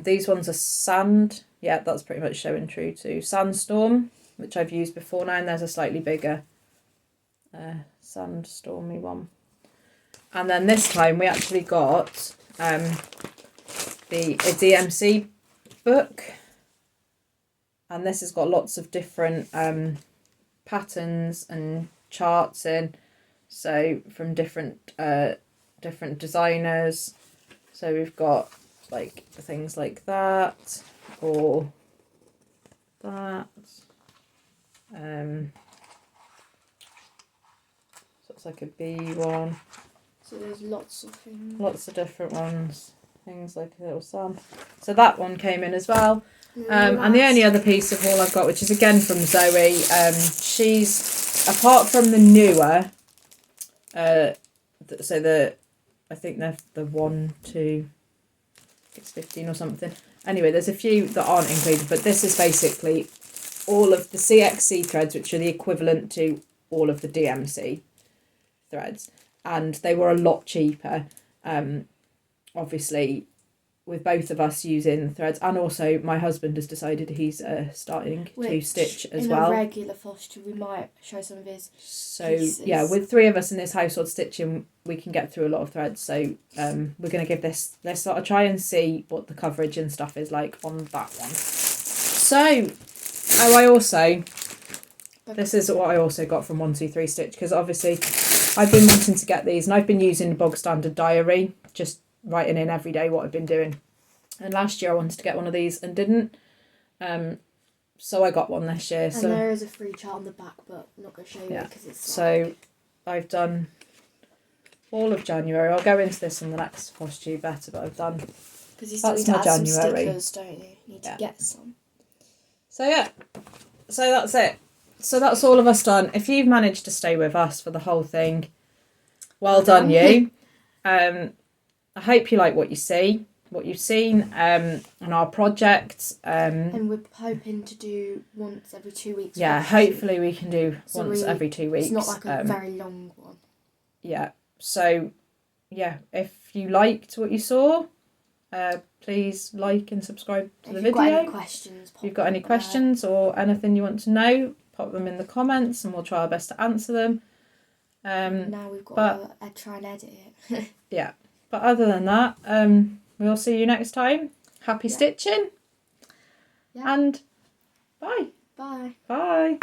these ones are sand. Yeah, that's pretty much showing true to Sandstorm, which I've used before now. And there's a slightly bigger Sandstormy one. And then this time we actually got a DMC book, and this has got lots of different patterns and charts in, so from different designers. So we've got like things like that or that. So it's like a bee one. So there's lots of things. Lots of different ones. Things like a little sun. So that one came in as well. And the only other piece of haul I've got, which is again from Zoe, she's, apart from the newer, so I think they're the 1, 2, it's 15 or something. Anyway, there's a few that aren't included, but this is basically all of the CXC threads, which are the equivalent to all of the DMC threads, and they were a lot cheaper. Obviously, with both of us using threads, and also my husband has decided he's starting to stitch as well. In a regular Flosstube, we might show some of his pieces. Yeah, with 3 of us in this household stitching, we can get through a lot of threads. So we're going to give this, let's sort of try and see what the coverage and stuff is like on that one. So, this is what I also got from 123 Stitch, because obviously I've been wanting to get these, and I've been using the bog standard diary, just writing in every day what I've been doing. And last year I wanted to get one of these and didn't. So I got one this year. And there is a free chart on the back, but I'm not going to show you because it's so I've done all of January. I'll go into this in the next Flosstube better, but I've done. Because you still need to add some stickers, don't you? You need to get some. So yeah, so that's it. So that's all of us done. If you've managed to stay with us for the whole thing, well done you. I hope you like what you see, what you've seen on our project. And we're hoping to do once every 2 weeks. Yeah, hopefully we can do once every 2 weeks. It's not like a very long one. Yeah, so yeah, if you liked what you saw, please like and subscribe to the video. If you've got any questions, or anything you want to know, pop them in the comments and we'll try our best to answer them. Now we've got to try and edit it. Yeah, but other than that, we'll see you next time. Happy stitching. And bye. Bye. Bye.